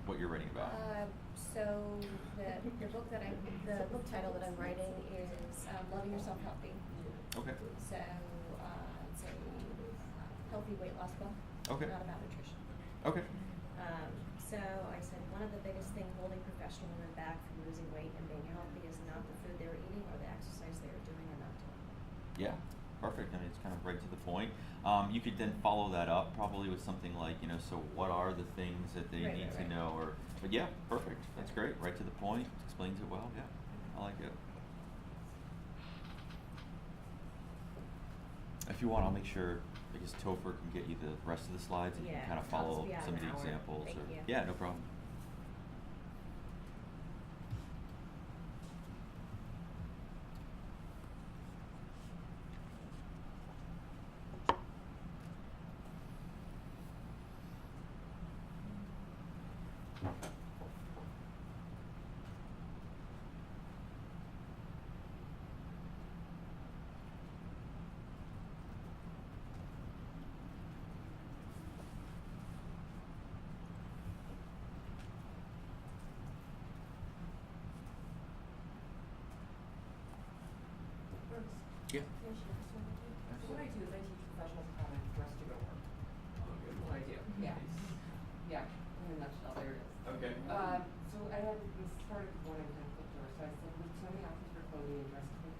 what you're writing about. So the book title that I'm writing is Loving Yourself Healthy. Okay. So it's a healthy weight loss book. Okay. Not about nutrition. Okay. So I said one of the biggest things holding professional women back from losing weight and being healthy is not the food they're eating or the exercise they're doing or not doing. Yeah, perfect. I mean, it's kind of right to the point. You could then follow that up probably with something like, so what are the things that they need to know? But yeah, perfect. That's great. Right to the point. Explains it well. Yeah, I like it. If you want, I'll make sure, I guess Topher can get you the rest of the slides and you can kind of I'll follow just be out some of an the hour. examples. Thank you. Yeah, no problem. Yeah. So what I do is I teach professionals how to dress to go to work. That's what I do. Yeah. Yeah. In a nutshell, there it is. Okay. So I had this started when I kind of flipped over. So I said, with so many options for clothing and dress code,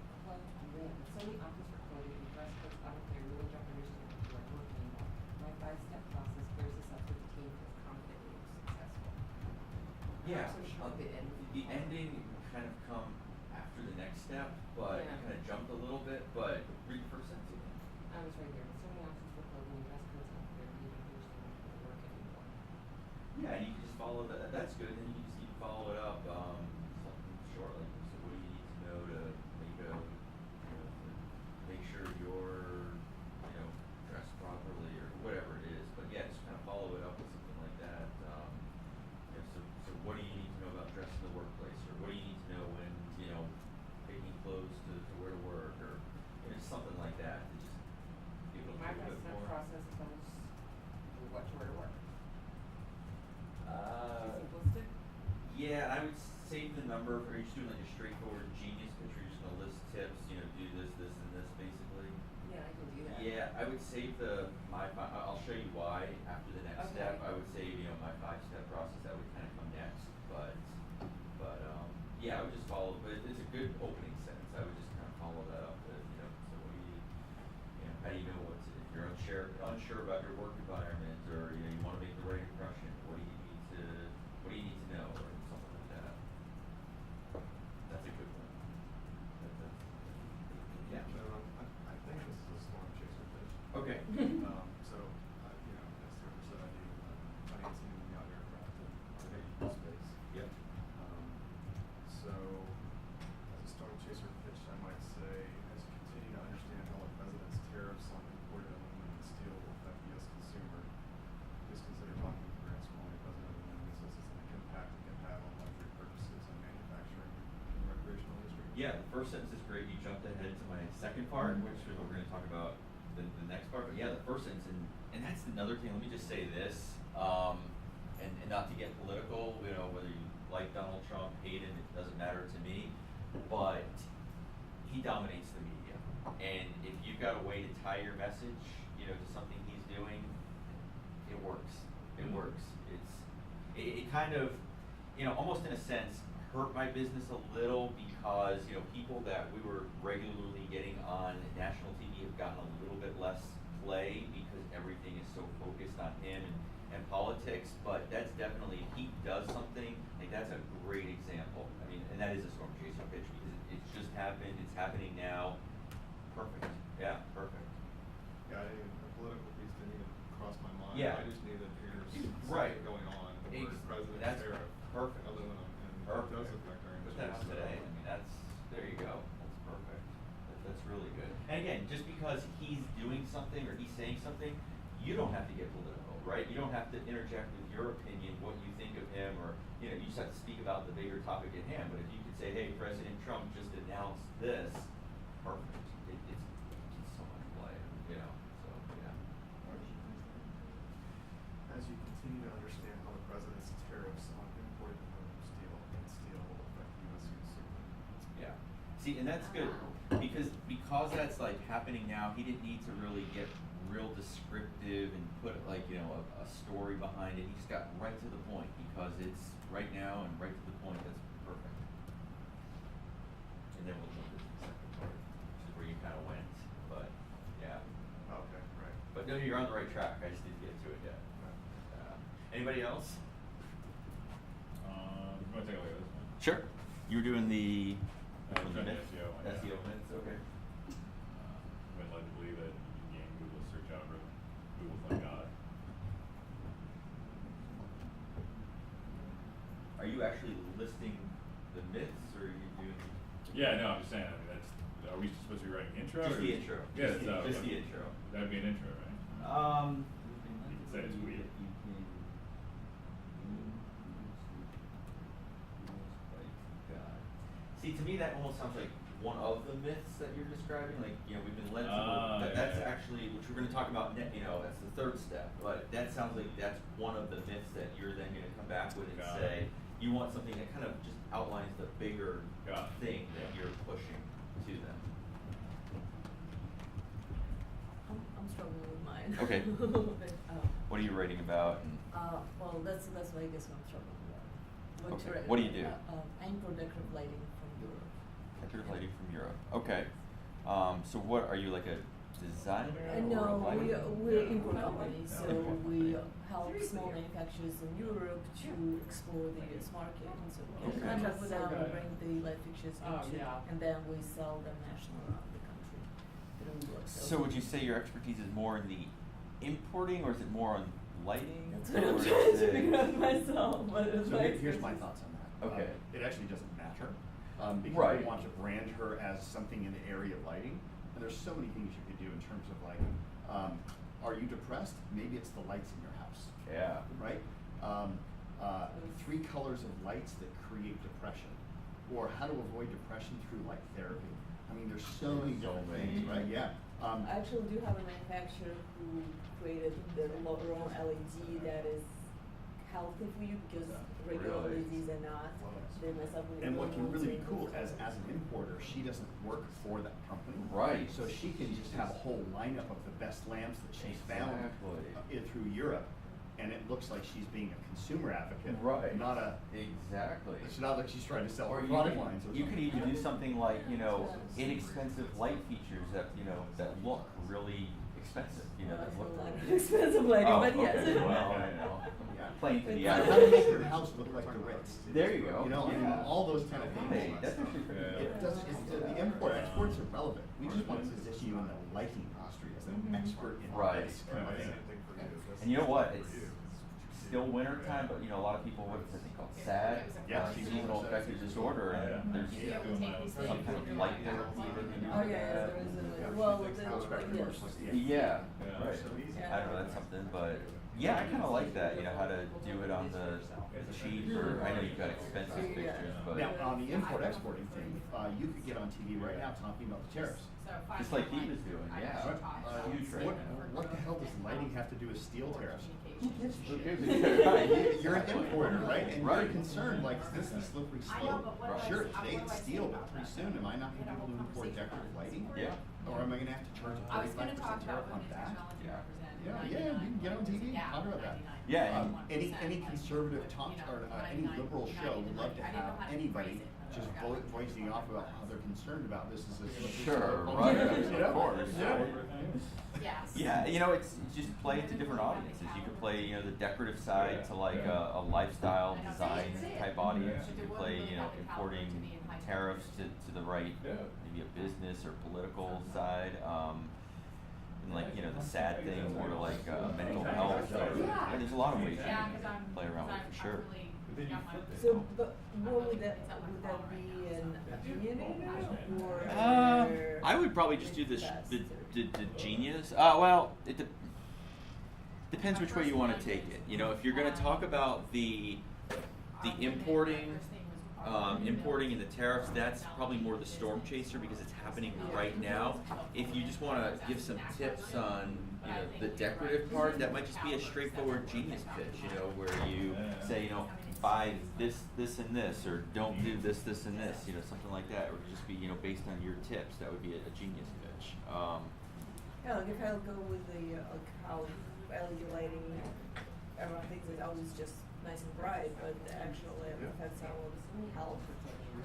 with so many options for clothing and dress codes out of there, really don't understand what you are working anymore. My 5-step process clears this up so the team feels confident and successful. Yeah. I'm so sure the end. The ending kind of come after the next step, but Yeah. you kind of jumped a little bit, but read the first sentence again. I was right there. With so many options for clothing and dress codes out there, you don't understand what you are working anymore. Yeah, and you can just follow that. That's good. And you can just keep follow it up something short like, so what do you need to know to make to make sure you're dressed properly or whatever it is. But yeah, just kind of follow it up with something like that. So what do you need to know about dress in the workplace, or what do you need to know when picking clothes to wear to work, or something like that. To just give it a My little bit 5-step more. process tells you what to wear to work. Simplistic. Yeah, I would save the number. Are you just doing like a straightforward Genius picture? You're just gonna list tips, do this, this, and this, basically. Yeah, I can do that. Yeah, I would save I'll show you why after the next Okay. step. I would save my 5-step process. That would kind of come next, but yeah, I would just follow. But it's a good opening sentence. I would just kind of follow that up with so what do you how do you know if you're unsure about your work environment, or you want to make the right impression, what do you need to know, or something like that. That's a good one. Yeah. I think this is a storm chaser pitch. Okay. So, as Topher said, I do financing in the yacht aircraft and our space. Yep. So, as a storm chaser pitch, I might say, as you continue to understand how the president's tariffs on imported aluminum and steel will affect the U.S. consumer, please consider talking with Grant Smalley, president of the United States, as an impact it can have on luxury purchases and manufacturing in the recreational industry. Yeah, the first sentence is great. You jumped ahead to my second part, which is what we're going to talk about the next part. But yeah, the first sentence, and that's another thing. Let me just say this, and not to get political, whether you like Donald Trump, hate him, it doesn't matter to me, but he dominates the media. And if you've got a way to tie your message, to something he's doing, it works. It works. It kind of, almost in a sense, hurt my business a little because people that we were regularly getting on national TV have gotten a little bit less play because everything is so focused on him and politics. But that's definitely, if he does something, like that's a great example. I mean, and that is a storm chaser pitch because it's just happened. It's happening now. Perfect. Yeah, perfect. Yeah, a political piece didn't even cross my mind. Yeah. I just knew that there's Right. something going on. The word president That's tariff, perfect. aluminum, and Perfect. it does affect our Put industry. that out so- today. I mean, there you go. That's perfect. That's really good. And again, just because he's doing something or he's saying something, you don't have to get political, right? You don't have to interject with your opinion, what you think of him, or you just have to speak about the bigger topic at hand. But if you could say, hey, President Trump just announced this, perfect. It's so much play, So yeah. See, and that's good because that's like happening now. He didn't need to really get real descriptive and put like a story behind it. He just got right to the point because it's right now and right to the point. That's perfect. And then we'll jump into the second part, which is where you kind of went. But yeah. Okay, right. But no, you're on the right track. I just didn't get to it yet. Anybody else? You want to take a look at this one? Sure. You were doing the Trying to SEO one, yeah. SEO minutes. Okay. Been led to believe that you can gain Google search algorithm. Google's like God. Are you actually listing the myths, or are you doing? Yeah, no, I'm just saying. I mean, are we supposed to be writing intro? Just or the intro. Yeah, Just the intro. That'd be an intro, right? You can say it's weird. See, to me, that almost sounds like one of the myths that you're describing. Like, we've been led to. That's yeah. actually, which we're going to talk about. That's the third step. But that sounds like that's one of the myths that you're then going to come back with and Got say it. you want something that kind of just outlines the bigger Got it. thing that you're pushing to them. I'm struggling with mine. Okay. But, What are you writing about? And well, that's why I guess I'm struggling with that. Okay. What do you do? I import decorative lighting from Europe. decorative lighting from Europe. Okay. So what are you, like a designer? or a No, lighting? we're import company, so Okay. we help small manufacturers in Europe to explore the US market. And so we get a Okay. contract with them, we bring the light fixtures into, and then we sell them national around the country. They don't work. So would you say your expertise is more in the importing, or is it more on lighting? That's what I'm Or is trying to it- figure out myself. But So here's my thoughts on that. Okay. It actually doesn't matter. Because Right. we want to brand her as something in the area of lighting. And there's so many things you could do in terms of like, are you depressed? Maybe it's the lights in your house. Yeah. Right? 3 colors of lights that create depression. Or how to avoid depression through light therapy. I mean, there's so many different things, right? Yeah. I actually do have a manufacturer who created the own LED that is healthy for you because regular Really? LEDs are not. They mess up with And the what can really be hormones cool and- as an importer, she doesn't work for that company. Right. So she can just have a whole lineup of the best lamps that she's found Exactly. through Europe, and it looks like she's being a consumer advocate, Right. not a. Exactly. It's not like she's trying to sell Or her you product could, lines. Or you could something. even do something like, inexpensive light features that, that look really expensive, Well, that I look. feel like expensive lighting, Oh, but yes. okay, well, playing to the How eye. to make your house look like the Ritz. There you go. You know, I mean, Yeah. all those kind of things. Hey, that's actually pretty Yeah. good. It doesn't. The import exports are relevant. We just want to position you in the lighting industry as an expert in Right. this kind of Same thing. thing for you. That's And you know what? for It's you. still winter time, but a lot of people, what is the thing called SAD? Yeah. Seasonal affective disorder, and there's Yeah, we'll take these some kind of things light and therapy that you Oh, yeah, yeah, there is well, yes. Yeah, Yeah. right. So easy. I don't know, that's something, but yeah, I kind of like that, how to do it on the cheap, or I know you've got expensive Yeah. pictures, but Now, on the import-exporting thing, you could get on TV right now talking about the tariffs. just like he was doing, yeah. Huge right What, now. what the hell does lighting have to do with steel tariffs? Right. You're an importer, right? And you're Right. concerned, like, is this the slippery I know, slope? but what Sure, was- today what it's was I steel, saying but about pretty that? soon, am I not We gonna have be able to a import conversation decorative about lighting? this. Yeah. Or am I gonna have to charge a I was gonna 35% talk tariff about on when the that? technology Yeah. represented Yeah, yeah, you can get on TV, talk about that. Yeah, Any conservative talk, or any liberal show would love to have anybody just voicing off about how they're concerned about this as a slippery Sure, slope. right, You know? of course. Yeah. Yes. Yeah, it's just play it to different audiences. You could play, the decorative side to like a lifestyle design type audience. You could play, importing tariffs to the right, maybe a business or political side. And like, the sad thing or like mental health. And there's a lot of ways you Yeah, can 'cause I'm. play around with for sure. So, but what would that be an opinionator or? I would probably just do the genius. Well, it depends which way you want to take it. If you're going to talk about the importing and the tariffs, that's probably more the storm chaser because it's happening right now. If you just want to give some tips on the decorative part, that might just be a straightforward genius pitch. Where you say, buy this, this, and this, or don't do this, this, and this, you know, something like that, or just be, you know, based on your tips. That would be a genius pitch. Yeah, like if I go with the like how LED lighting, everyone thinks it's always just nice and bright, but actually have someone's help.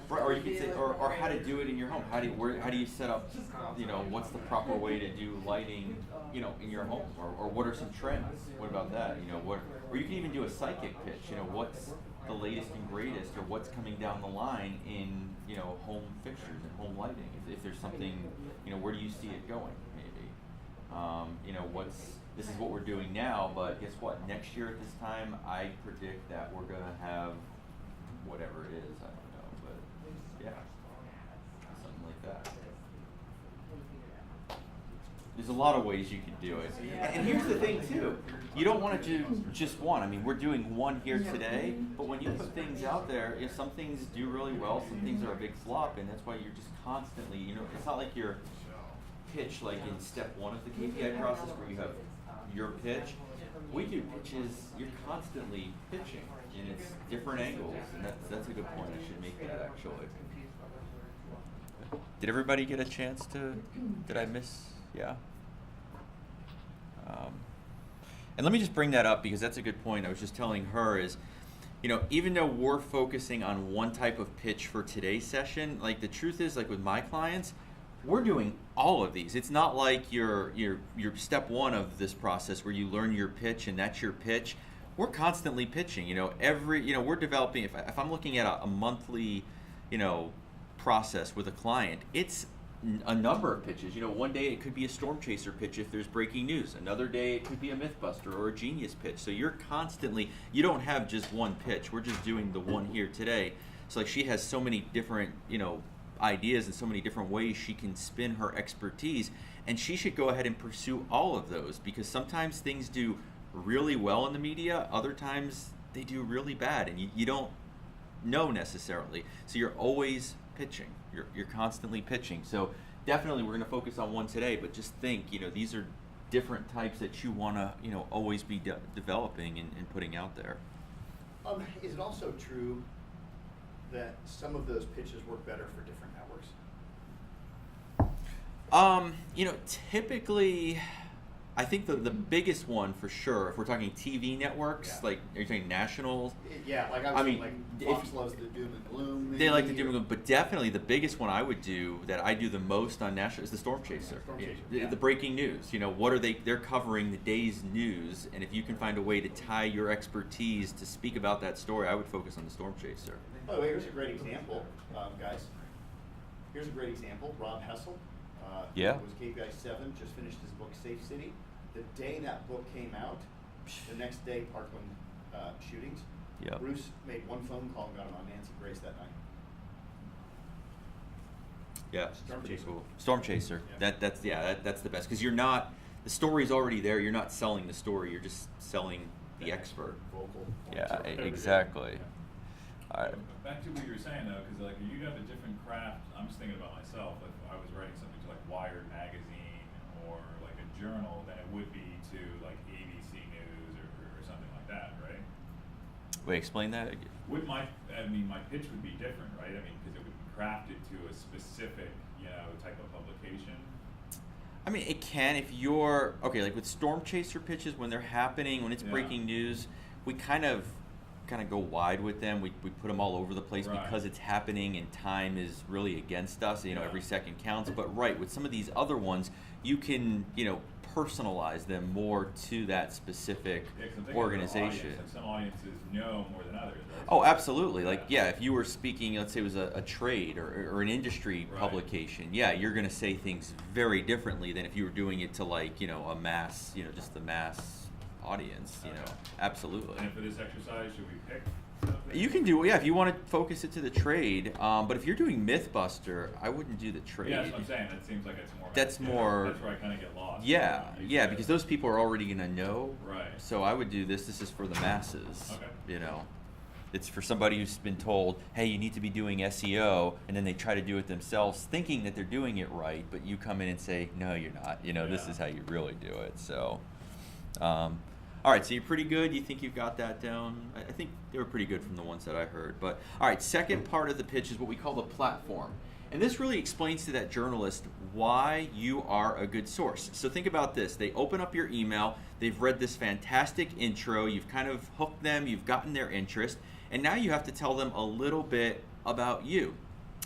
Right, or you could say, or how to do it in your home. How do you set up, you know, what's the proper way to do lighting, you know, in your home, or what are some trends? What about that? You know, or you can even do a psychic pitch. You know, what's the latest and greatest, or what's coming down the line in, you know, home fixtures and home lighting. If there's something, you know, where do you see it going? Maybe, you know, this is what we're doing now, but guess what? Next year at this time, I predict that we're gonna have whatever it is. I don't know, but yeah, something like that. There's a lot of ways you can do it. And here's the thing too, you don't want to do just one. I mean, we're doing one here today, but when you put things out there, if some things do really well, some things are a big flop, and that's why you're just constantly, you know, it's not like you're pitch like in step 1 of the KPI process where you have your pitch. We do pitches, you're constantly pitching, and it's different angles, and that's a good point. I should make that actually. Did everybody get a chance to, did I miss? Yeah. And let me just bring that up because that's a good point. I was just telling her is, you know, even though we're focusing on one type of pitch for today's session, like the truth is, like with my clients, we're doing all of these. It's not like your step 1 of this process where you learn your pitch and that's your pitch. We're constantly pitching. You know, we're developing. If I'm looking at a monthly, you know, process with a client, it's a number of pitches. You know, one day it could be a storm chaser pitch if there's breaking news. Another day it could be a mythbuster or a genius pitch. So you're constantly, you don't have just one pitch. We're just doing the one here today. So like she has so many different, you know, ideas and so many different ways she can spin her expertise, and she should go ahead and pursue all of those, because sometimes things do really well in the media, other times they do really bad, and you don't know necessarily. So you're always pitching. You're constantly pitching. So definitely we're going to focus on one today, but just think, you know, these are different types that you want to, you know, always be developing and putting out there. Is it also true that some of those pitches work better for different networks? You know, typically, I think the biggest one for sure, if we're talking TV networks, like, are you talking national? Yeah, like I mean, like Fox loves the doom and gloom. They like the doom and gloom, but definitely the biggest one I would do, that I do the most on national, is the Storm Chaser. The breaking news. You know, what are they're covering the day's news, and if you can find a way to tie your expertise to speak about that story, I would focus on the Storm Chaser. By the way, here's a great example, guys. Here's a great example. Rob Hessel, was KPI 7, just finished his book Safe City. The day that book came out, the next day, Parkland shootings. Yep. Bruce made one phone call and got him on Nancy Grace that night. Yeah, Storm pretty Chaser. cool. Storm Chaser. Yeah. That's the best, because you're not, the story's already there. You're not selling the story. You're just selling the expert. Vocal. Yeah, exactly. All right. Back to what you were saying though, because like you have a different craft. I'm just thinking about myself. If I was writing something to like Wired magazine or like a journal, then it would be to like ABC News or something like that, right? Wait, explain that again. My pitch would be different, right? I mean, because it would be crafted to a specific, you know, type of publication. I mean, it can if you're okay. Like with Storm Chaser pitches, when they're happening, when it's breaking news, we kind of go wide with them. We put them all over the place because it's happening and time is really against us. You know, every second counts. But with some of these other ones, you can, you know, personalize them more to that specific organization. Like some audiences know more than others, right? Oh, absolutely. Like, if you were speaking, let's say it was a trade or an industry publication, you're going to say things very differently than if you were doing it to, like, you know, a mass, you know, just the mass audience, you know. Absolutely. And for this exercise, should we pick something? You can do, if you want to focus it to the trade, but if you're doing Mythbuster, I wouldn't do the trade. Yeah, that's what I'm saying. That seems like it's more. That's more. That's where I kind of get lost. Yeah, because those people are already going to know. Right. So I would do this. This is for the masses. Okay. You know, it's for somebody who's been told, hey, you need to be doing SEO, and then they try to do it themselves, thinking that they're doing it right, but you come in and say, no, you're not. You know, this is how you really do it. So, All right, so you're pretty good. You think you've got that down? I think they were pretty good from the ones that I heard. But all right, second part of the pitch is what we call the platform. And this really explains to that journalist why you are a good source. So think about this. They open up your email. They've read this fantastic intro. You've kind of hooked them. You've gotten their interest. And now you have to tell them a little bit about you.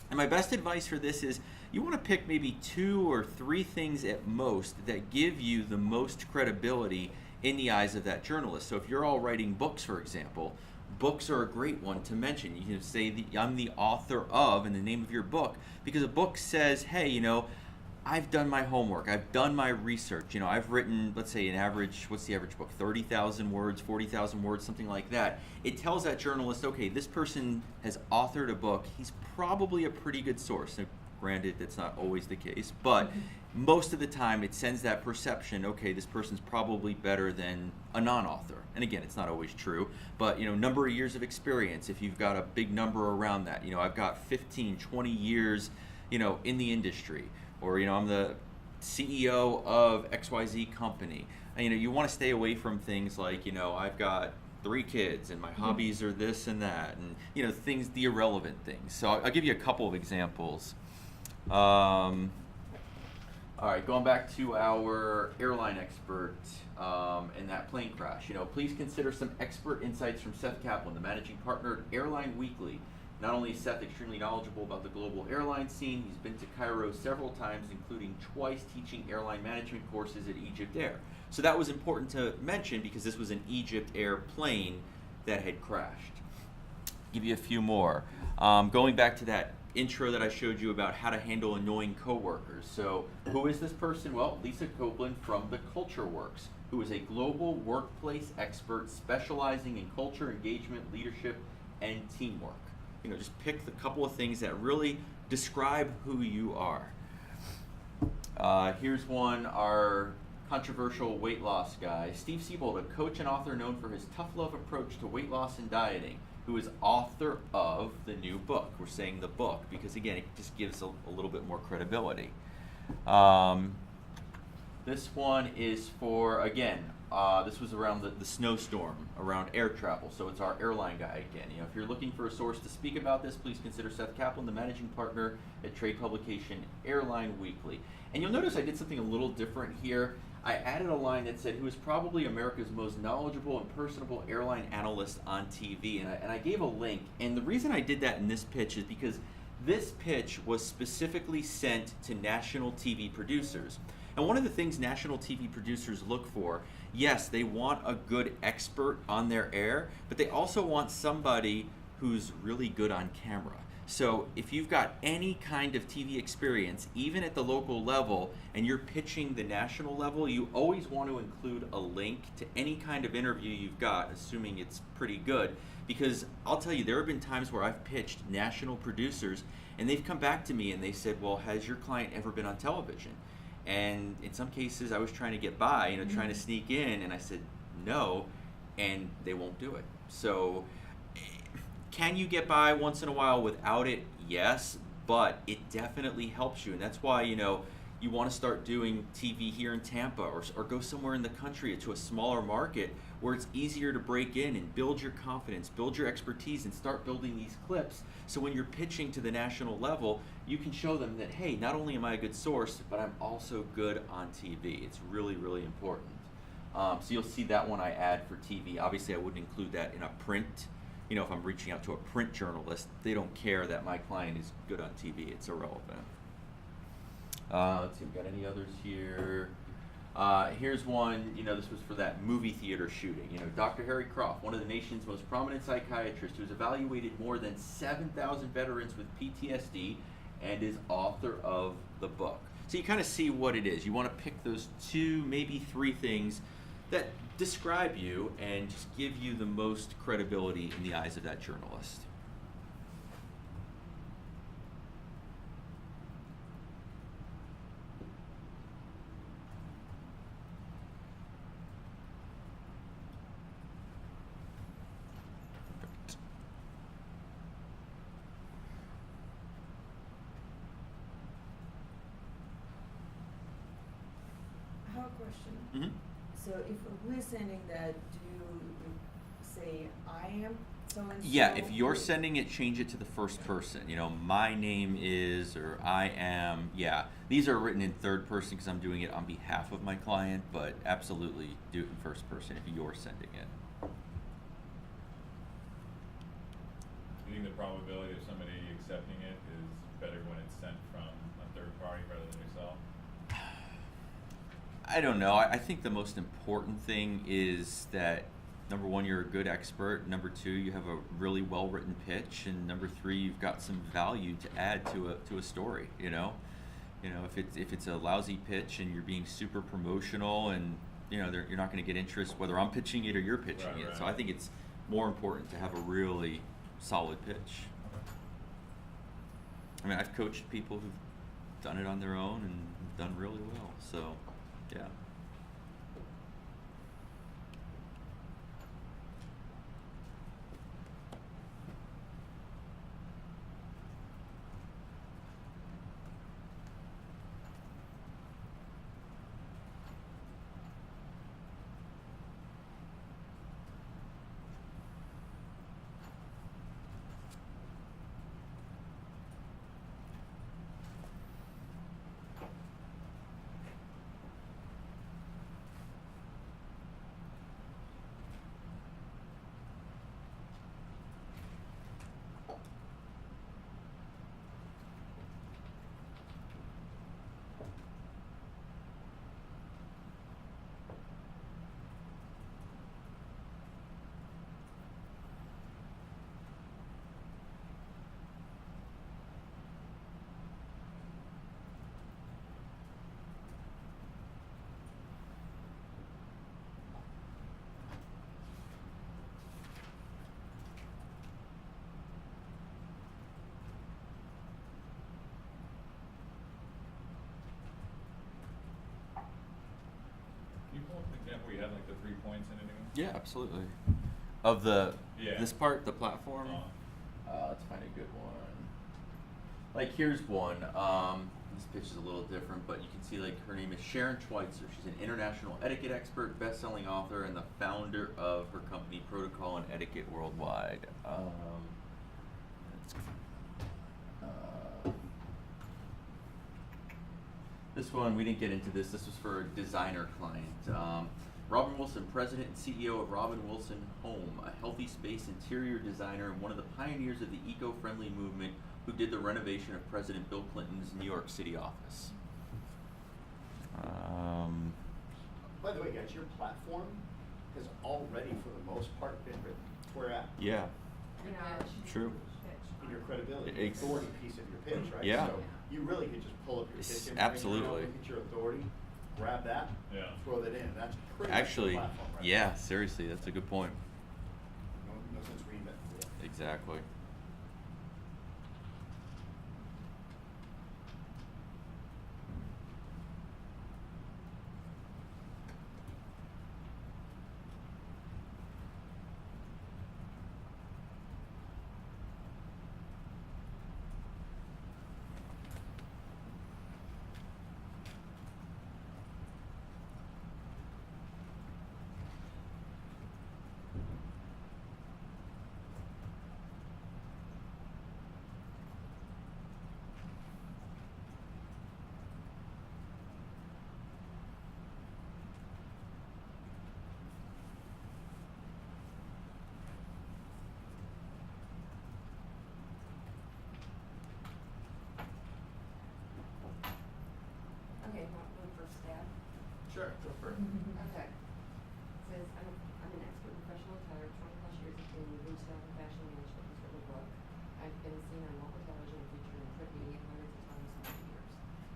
And my best advice for this is you want to pick maybe 2 or 3 things at most that give you the most credibility in the eyes of that journalist. So if you're all writing books, for example, books are a great one to mention. You can say, I'm the author of, in the name of your book, because a book says, hey, you know, I've done my homework, I've done my research, you know, I've written, let's say an average, what's the average book, 30,000 words, 40,000 words, something like that. It tells that journalist, okay, this person has authored a book, he's probably a pretty good source. Now, granted, that's not always the case, but most of the time it sends that perception, okay, this person's probably better than a non-author. And again, it's not always true, but you know, number of years of experience, if you've got a big number around that, you know, I've got 15, 20 years, you know, in the industry, or you know, I'm the CEO of XYZ company. And, you know, you want to stay away from things like, you know, I've got 3 kids and my hobbies are this and that, and you know, things, the irrelevant things. So I'll give you a couple of examples. All right, going back to our airline expert in that plane crash. You know, please consider some expert insights from Seth Kaplan, the managing partner at Airline Weekly. Not only is Seth extremely knowledgeable about the global airline scene, he's been to Cairo several times, including twice teaching airline management courses at Egypt Air. So that was important to mention because this was an Egypt Air plane that had crashed. Give you a few more. Going back to that intro that I showed you about how to handle annoying coworkers. So who is this person? Well, Lisa Copeland from The Culture Works, who is a global workplace expert specializing in culture, engagement, leadership, and teamwork. You know, just pick the couple of things that really describe who you are. Here's one, our controversial weight loss guy, Steve Siebold, a coach and author known for his tough love approach to weight loss and dieting, who is author of the new book. We're saying the book because, again, it just gives a little bit more credibility. This one is for, again, this was around the snowstorm around air travel, so it's our airline guy again. You know, if you're looking for a source to speak about this, please consider Seth Kaplan, the managing partner at trade publication Airline Weekly. And you'll notice I did something a little different here. I added a line that said, who is probably America's most knowledgeable and personable airline analyst on TV, and I gave a link. And the reason I did that in this pitch is because this pitch was specifically sent to national TV producers. And one of the things national TV producers look for, yes, they want a good expert on their air, but they also want somebody who's really good on camera. So if you've got any kind of TV experience, even at the local level, and you're pitching the national level, you always want to include a link to any kind of interview you've got, assuming it's pretty good. Because I'll tell you, there have been times where I've pitched national producers, and they've come back to me and they said, well, has your client ever been on television? And in some cases, I was trying to get by, you know, trying to sneak in, and I said no, and they won't do it. So can you get by once in a while without it? Yes, but it definitely helps you, and that's why, you know, you want to start doing TV here in Tampa, or go somewhere in the country to a smaller market where it's easier to break in and build your confidence, build your expertise, and start building these clips. So when you're pitching to the national level, you can show them that, hey, not only am I a good source, but I'm also good on TV. It's really, really important. So you'll see that one I add for TV. Obviously, I wouldn't include that in a print. You know, if I'm reaching out to a print journalist, they don't care that my client is good on TV. It's irrelevant. Let's see, we got any others here? Here's one, you know, this was for that movie theater shooting. You know, Dr. Harry Croft, one of the nation's most prominent psychiatrists who's evaluated more than 7,000 veterans with PTSD and is author of the book. So you kind of see what it is. You want to pick those 2, maybe 3 things that describe you and just give you the most credibility in the eyes of that journalist. I have a question. Mm-hmm. So if we're sending that, do you say I am so and so? Yeah, if you're sending it, change it to the first person. You know, my name is, or I am. Yeah, these are written in third person because I'm doing it on behalf of my client, but absolutely do it in first person if you're sending it. Do you think the probability of somebody accepting it is better when it's sent from a third party rather than yourself? I don't know. I think the most important thing is that number one, you're a good expert. Number two, you have a really well-written pitch, and number three, you've got some value to add to a story. You know, if it's a lousy pitch and you're being super promotional, and you know you're not going to get interest whether I'm pitching it or you're pitching it. Right. So I think it's more important to have a really solid pitch. I mean, I've coached people who've done it on their own and done really well. So, yeah. Can you pull up an example where you had like the 3 points in it again? Yeah, absolutely. Of the Yeah. this part, the platform. Let's find a good one. Like here's one. This pitch is a little different, but you can see like her name is Sharon Schweitzer. She's an international etiquette expert, best-selling author, and the founder of her company Protocol and Etiquette Worldwide. This one, we didn't get into this. This was for a designer client. Robin Wilson, president and CEO of Robin Wilson Home, a healthy space interior designer and one of the pioneers of the eco-friendly movement who did the renovation of President Bill Clinton's New York City office. By the way, guys, your platform has already, for the most part, been written. Where at? Yeah, Your Yeah. pitch. true. Pitch. In your credibility, the Ex- authority piece of your pitch, right? Yeah. So you really could just pull up your pitch information, Absolutely. look at your authority, grab that, Yeah. throw that in. That's pretty much Actually, the platform, right? yeah, seriously, that's a good point. No sense reinventing the wheel. Exactly. Okay, one first stab. Sure, go for it. Okay. It says, I'm an expert professional attire, 20+ years in retail and fashion management, has written a book. I've been seen on local television and featured in print media hundreds of times over the years.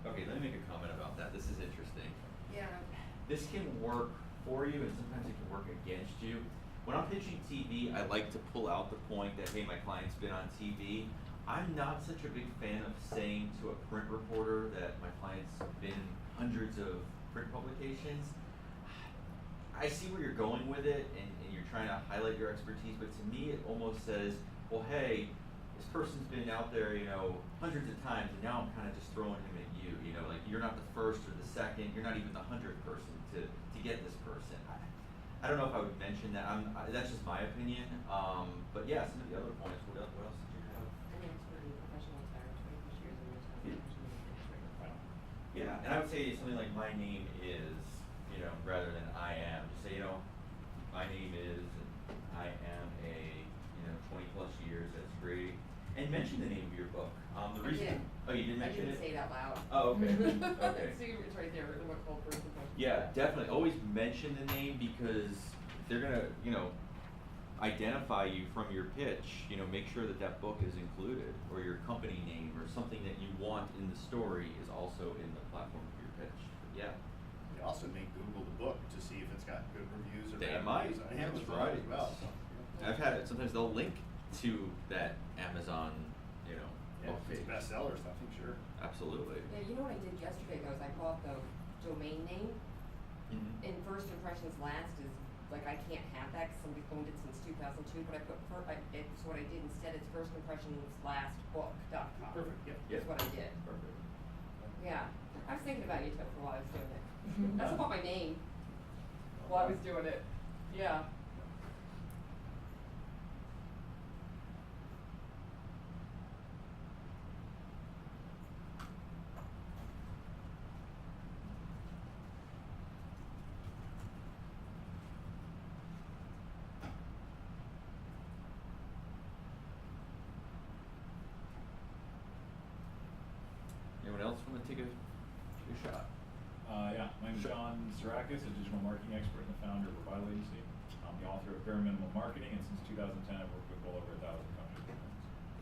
Okay, let me make a comment about that. This is interesting. Yeah. This can work for you, and sometimes it can work against you. When I'm pitching TV, I like to pull out the point that, hey, my client's been on TV. I'm not such a big fan of saying to a print reporter that my client's been in hundreds of print publications. I see where you're going with it, and you're trying to highlight your expertise, but to me it almost says, well, hey, this person's been out there, hundreds of times, and now I'm kind of just throwing him at you. You know, like you're not the first or the second. You're not even the 100th person to get this person. I don't know if I would mention that. That's just my opinion. But yeah, some of the other points. What else did you have? I mean, it's pretty professional attire, 20+ years in retail, Yeah. professional administrator. Yeah, and I would say something like my name is, you know, rather than I am. Just say, you know, my name is, and I am a, you know, 20+ years. That's great. And mention the name of your book. The I reason. did. Oh, you did I mention didn't it. say it out loud. Oh, okay. Okay. See, it's right there, the book called First Impressions. Yeah, definitely. Always mention the name because they're gonna, you know, identify you from your pitch. You know, make sure that that book is included, or your company name, or something that you want in the story is also in the platform of your pitch. But yeah. You also may Google the book to see if it's got good reviews or They bad might. reviews on That's Amazon right. as well. So, yeah. I've had it. Sometimes they'll link to that Amazon, you know, Yeah, book if page. it's bestsellers, I think sure. Absolutely. Yeah, you know what I did yesterday though, is I bought the domain name, Mhm. and First Impressions Last is, like, I can't have that, cause somebody's owned it since 2002, but I put, so what I did instead is firstimpressionslastbook.com. Perfect, yeah. That's what I did. Perfect. Yeah, I was thinking about you, Topher, while I was doing it. That's about my name, while I was doing it, yeah. Anyone else want to take a shot? Yeah, my name's John Sarakis, a digital marketing expert and the founder of Revival Agency. I'm the author of Bare Minimum Marketing, and since 2010, I've worked with well over 1,000 companies.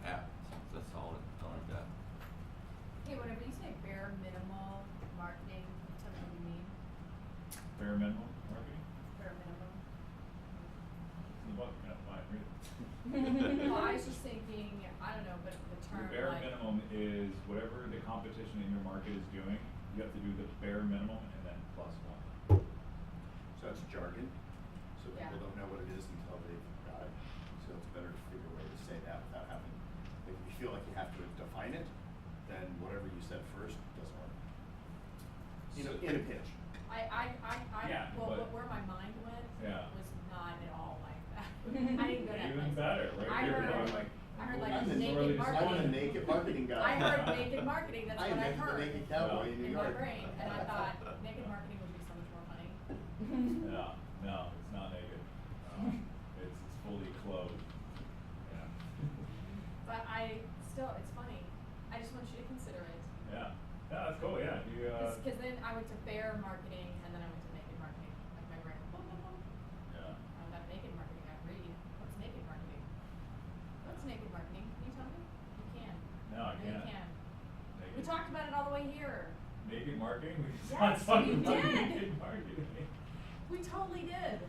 Yeah, that's solid. I like that. Hey, whenever you say bare minimal marketing, tell me what you mean. Bare Minimum Marketing? Bare minimum. It's in the book, you have to buy it, read it. Well, I was just thinking, I don't know, but the term The bare like. minimum is whatever the competition in your market is doing, you have to do the bare minimum and then plus one. So that's jargon. So Yeah. people don't know what it is until they've got it. So it's better to figure a way to say that without having, if you feel like you have to define it, then whatever you said first doesn't work. In a pitch. Yeah, Well, but- where my mind went Yeah. was not at all like that. I didn't go that Even place. better, right? I You're heard, going like, I heard I'm like the naked really marketing. I'm the naked marketing guy. I heard naked marketing, that's I what I invented heard. the naked cowboy in New in my York. brain, and I thought naked marketing would be so much more funny. no, it's not naked. It's fully clothed. Yeah. But it's funny. I just want you to consider it. Yeah. Yeah, that's cool, yeah. You, Because then I went to bare marketing, and then I went to naked marketing. Like my brain, boom, boom, boom. yeah. I got naked marketing. I read. What's naked marketing? What's naked marketing? Can you tell me? You can. No, I You can't. can. Naked. We talked about it all the way here. Naked marketing? We just Yes, not talking you about did. naked marketing. We totally did.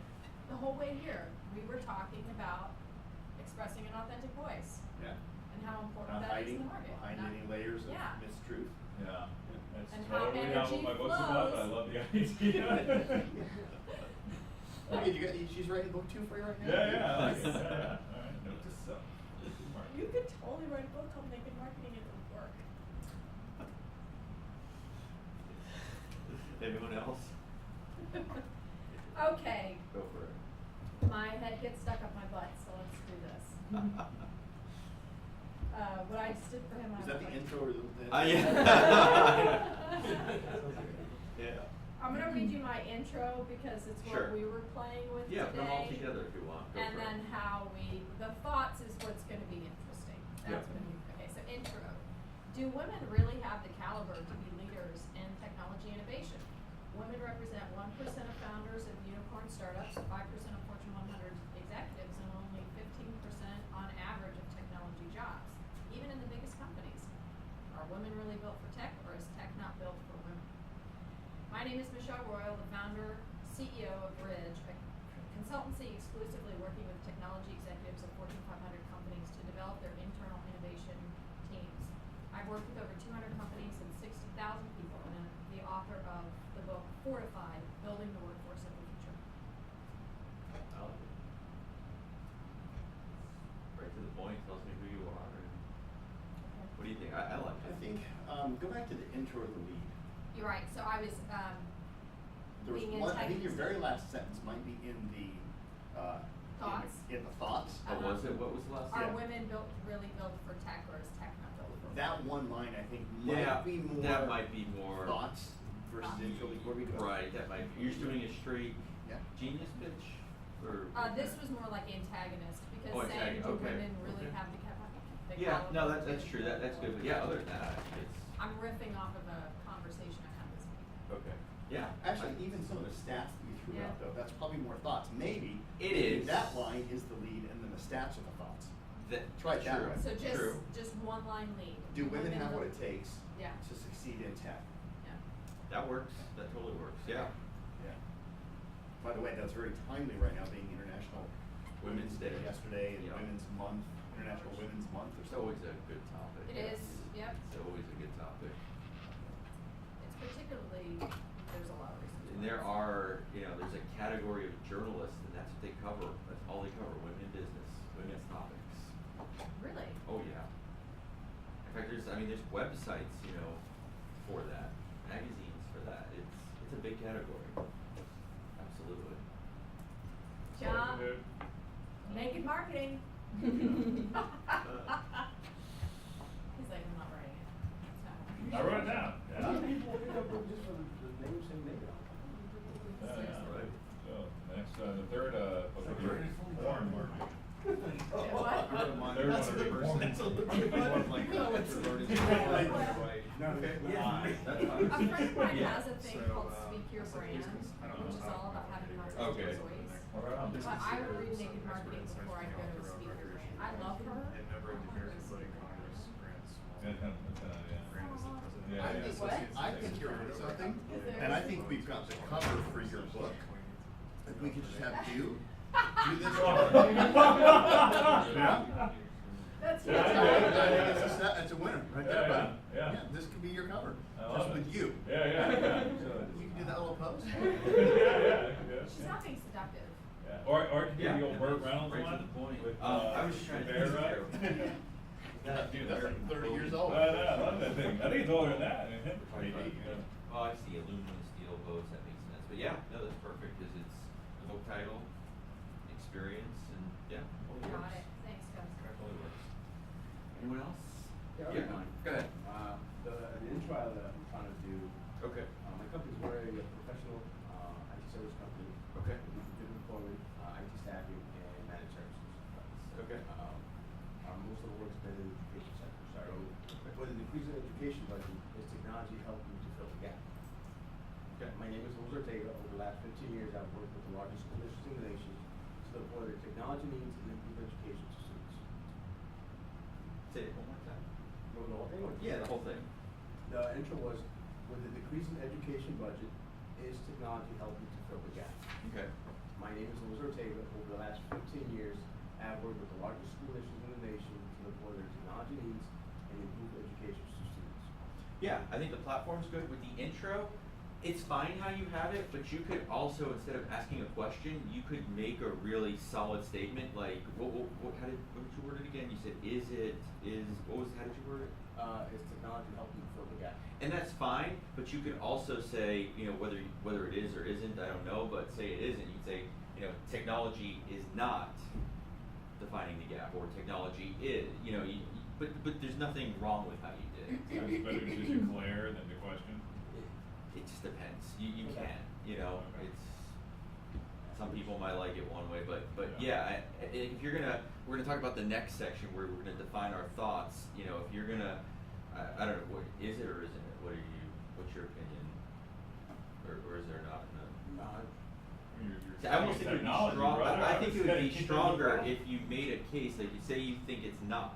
The whole way here, we were talking about expressing an authentic voice Yeah. and how important Not that is in hiding the market. behind Not- any layers of Yeah. mistruth. Yeah. That's And how totally not what energy my book's about, but I flows. love the idea. Okay, she's writing a book too for you right now? Yeah, I like it. Yeah. Alright, note to self. Naked marketing. You could totally write a book called Naked Marketing. It would work. Anyone else? Okay, Go for it. my head gets stuck up my butt, so let's do this. What I just did for him, I Is was that the like- intro or the? Yeah. Yeah. I'm gonna read you my intro because it's Sure. what we were playing with Yeah, put them all today. together if you want. Go And for then it. how the thoughts is what's gonna be interesting. That's Yeah. gonna be, okay, so intro. Do women really have the caliber to be leaders in technology innovation? Women represent 1% of founders of unicorn startups, 5% of Fortune 100 executives, and only 15% on average of technology jobs, even in the biggest companies. Are women really built for tech, or is tech not built for women? My name is Michelle Royal, the founder, CEO of Bridge, a consultancy exclusively working with technology executives of Fortune 500 companies to develop their internal innovation teams. I've worked with over 200 companies and 60,000 people, and I'm the author of the book Fortified, Building the Workforce of the Future. I like it. Right to the point, tells me who you are. And what do you think? I like Go back to the intro of the lead. You're right, so I was, There was being one, I think your antagonistic. very last sentence might be in the, Thoughts? in the thoughts. Oh, was it? What was the last? Are Yeah. women really built for tech, or is tech not built for women? That one line, I think, Yeah, might be more. that might be more Thoughts versus intro before we go. Right, that might be. You're just doing a straight Yeah. genius pitch? Or This was more like antagonist, because Oh, saying, antagonist, do okay, women really okay. have the Yeah, quality no, to that's do true. it? That's good. But yeah, other than that, it's I'm riffing off of a conversation I had this week. okay. Yeah. Actually, even some of the stats that you threw Yeah. out though, that's probably more thoughts. Maybe. It maybe is. That line is the lead and then the stats are the thoughts. Try it that true. way. So True. just one line lead. Do women have what build- it takes Yeah, to succeed in tech? yeah. That works. That totally works. Yeah. Yeah. By the way, that's very timely right now, being International Women's Day yesterday and Yeah. Women's Month, International Women's Month or It's so. always a good topic. It yeah. is, yep. It's always a good topic. It's particularly, there's a lot of reasons. And why. there are, there's a category of journalists, and that's what they cover. That's all they cover: women in business, women's topics. Really? Oh yeah. In fact, there's websites, for that, magazines for that. It's a big category. Absolutely. John, Dude. naked marketing. He's like, I'm not writing it. It's not happening. I wrote it down. Yeah. Just for the name saying naked on Yeah, yeah. Seriously. Right. So next, the third book will be porn marketing. What? Third one will be porn. Okay. Yeah. That's A friend of mine Yeah. has a thing So, called Speak Your Brand, which is all about having marketing Okay. voice. Right on. But I would read naked marketing before I go to a Speak Your Brand. I love her. And member of the American Voting Congress, Grant Small. Yeah, that's yeah. Grant is the president. Yeah, I yeah. think, What? I think you're onto something, there- and I think we've got the cover for your book. If we could just have you do this. Yeah. That's Yeah, I right. do. It's a winner right there, Yeah, buddy. yeah. This could be your cover, I love just it. with you. Yeah. You can do that little pose. Yeah. She's not being seductive. Yeah. Or you can do the old Burt Reynolds Right to one. the point. With, I was just trying to Bear think Rug. Yeah, dude, that's like 30 years old. I know, I love that thing. I think it's older than that. Maybe. Oh, I see aluminum steel boats. That makes sense. But yeah, no, that's perfect because it's the book title, experience, and yeah, totally Got works. it. Thanks, guys. Totally works. Anyone else? Yeah, Yeah, mine. go ahead. The intro that I'm trying to do, Okay. my company's we're a professional IT service company. Okay. We do employment, IT staffing, and managed services. Okay. Most of the work's been in the education sector. So, with an increasing education budget, is technology helping to fill the gap? Okay. My name is Luis Ortega. Over the last 15 years, I've worked with the largest school districts in the nation to the point where technology needs and improve education to students. Say it one more time. You know the whole thing? or- Yeah, the whole thing. The intro was, with the decrease in education budget, is technology helping to fill the gap? Okay. My name is Luis Ortega. Over the last 15 years, I've worked with the largest school districts in the nation to the point where technology needs and improve education to students. Yeah, I think the platform's good. With the intro, it's fine how you have it, but you could also, instead of asking a question, you could make a really solid statement like, what did you word it again? You said, how did you word it? Is technology helping to fill the gap? And that's fine, but you could also say, whether it is or isn't, I don't know, but say it isn't, you'd say, technology is not defining the gap, or technology is, but there's nothing wrong with how you did it. It's better to declare than to question. It just depends. You Okay. can, Okay. it's, some people might like it one way, but Yeah. yeah, if we're gonna talk about the next section where we're gonna define our thoughts, if you're gonna, I don't know, is it or isn't it? What's your opinion? Or is there not? No. You're I almost think it would be technology, strong. brother. I think it would be Keep it stronger around. if you made a case, like you say you think it's not.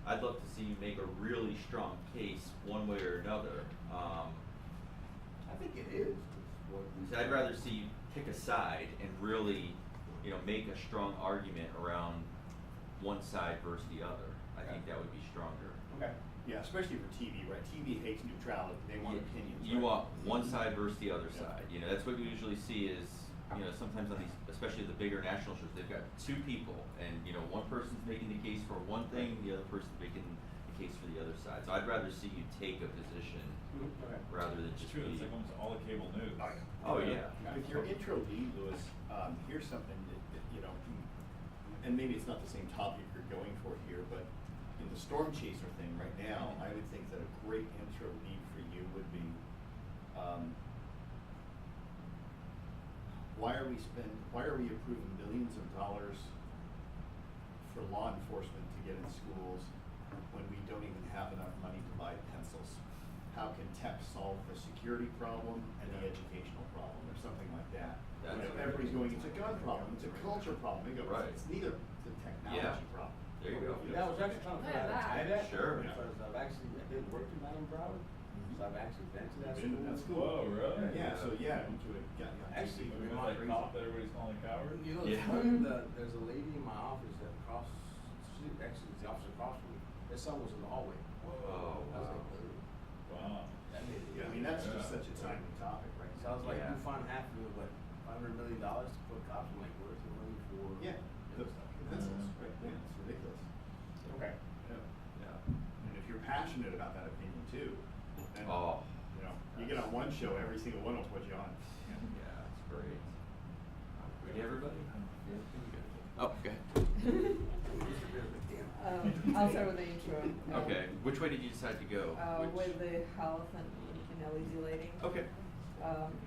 I'd love to see you make a really strong case one way or another. I think it is. What we- So I'd rather see you pick a side and really, make a strong argument around one side versus the other. I think that would be stronger. Okay. Yeah, especially for TV, right? TV hates neutrality. They want opinions. You right? want one side versus the other Yeah. side. That's what we usually see is, sometimes on these, especially the bigger national shows, they've got two people, and one person's making the case for one thing, the other person's making the case for the other side. So I'd rather see you take a position Okay. rather than It's just true, it's be. like almost all the cable news. Oh, yeah. With your intro lead, Louis, here's something that, you know, and maybe it's not the same topic you're going for here, but in the storm chaser thing right now, I would think that a great intro lead for you would be, why are we approving millions of dollars for law enforcement to get in schools when we don't even have enough money to buy pencils? How can tech solve the security problem and the educational problem, or something like that? That's You know, a- everybody's going, it's a gun problem, it's a culture problem. They go, Right. it's neither, it's a technology problem. There you go. Yeah, I was actually trying to figure out how to tie that. Sure. Because I didn't work in Madam Broward, so I've actually been to that Been to that school. school. Whoa, really? Yeah, so yeah, into it, yeah. Actually, Maybe we like might cop that everybody's calling a coward? You know, Yeah. it's funny, there's a lady in my office that she actually is the officer across from me. Their son was in the hallway. Oh, I was wow. like, "Ugh." Wow. That made it. Yeah, I mean, that's Yeah. just such a timely topic, right? So I was like, Yeah. you find half of it, what, $500 million to put cops? I'm like, where's the money for? Yeah, the the other stuff? pencils, right, yeah, it's ridiculous. Okay. Yeah. Yeah. And if you're passionate about that opinion too, then, Oh. you know, you get on one show, every single one will put you on. Yeah, it's great. Ready, everybody? Yeah. Oh, okay. I'll start with the intro. Okay. Which way did you decide to go? With the health and LED lighting. Okay.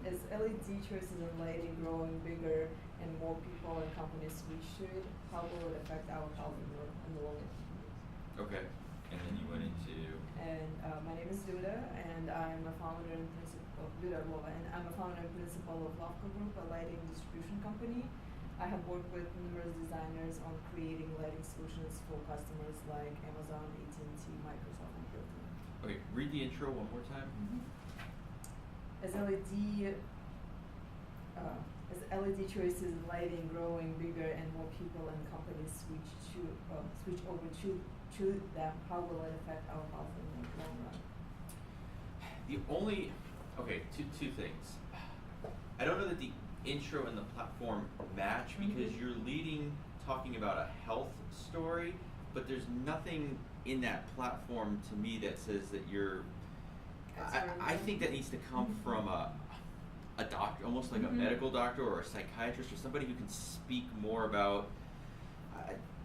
As LED choices in lighting growing bigger and more people and companies switch to it, how will it affect our health in the long run? Okay. And then you went into. And my name is Duda, and I'm a founder and principal Duda Lova, and I'm a founder and principal of Lavka Group, a lighting distribution company. I have worked with numerous designers on creating lighting solutions for customers like Amazon, AT&T, Microsoft, and Hilton. Okay. Read the intro one more time. As LED choices in lighting growing bigger and more people and companies switch over to them, how will it affect our health in the long run? The only, okay, two things. I don't know that the intro and the platform match because you're leading talking about a health story, but there's nothing in that platform to me that says that you're. I think that needs to come from a doctor, almost like a medical doctor or a psychiatrist or somebody who can speak more about.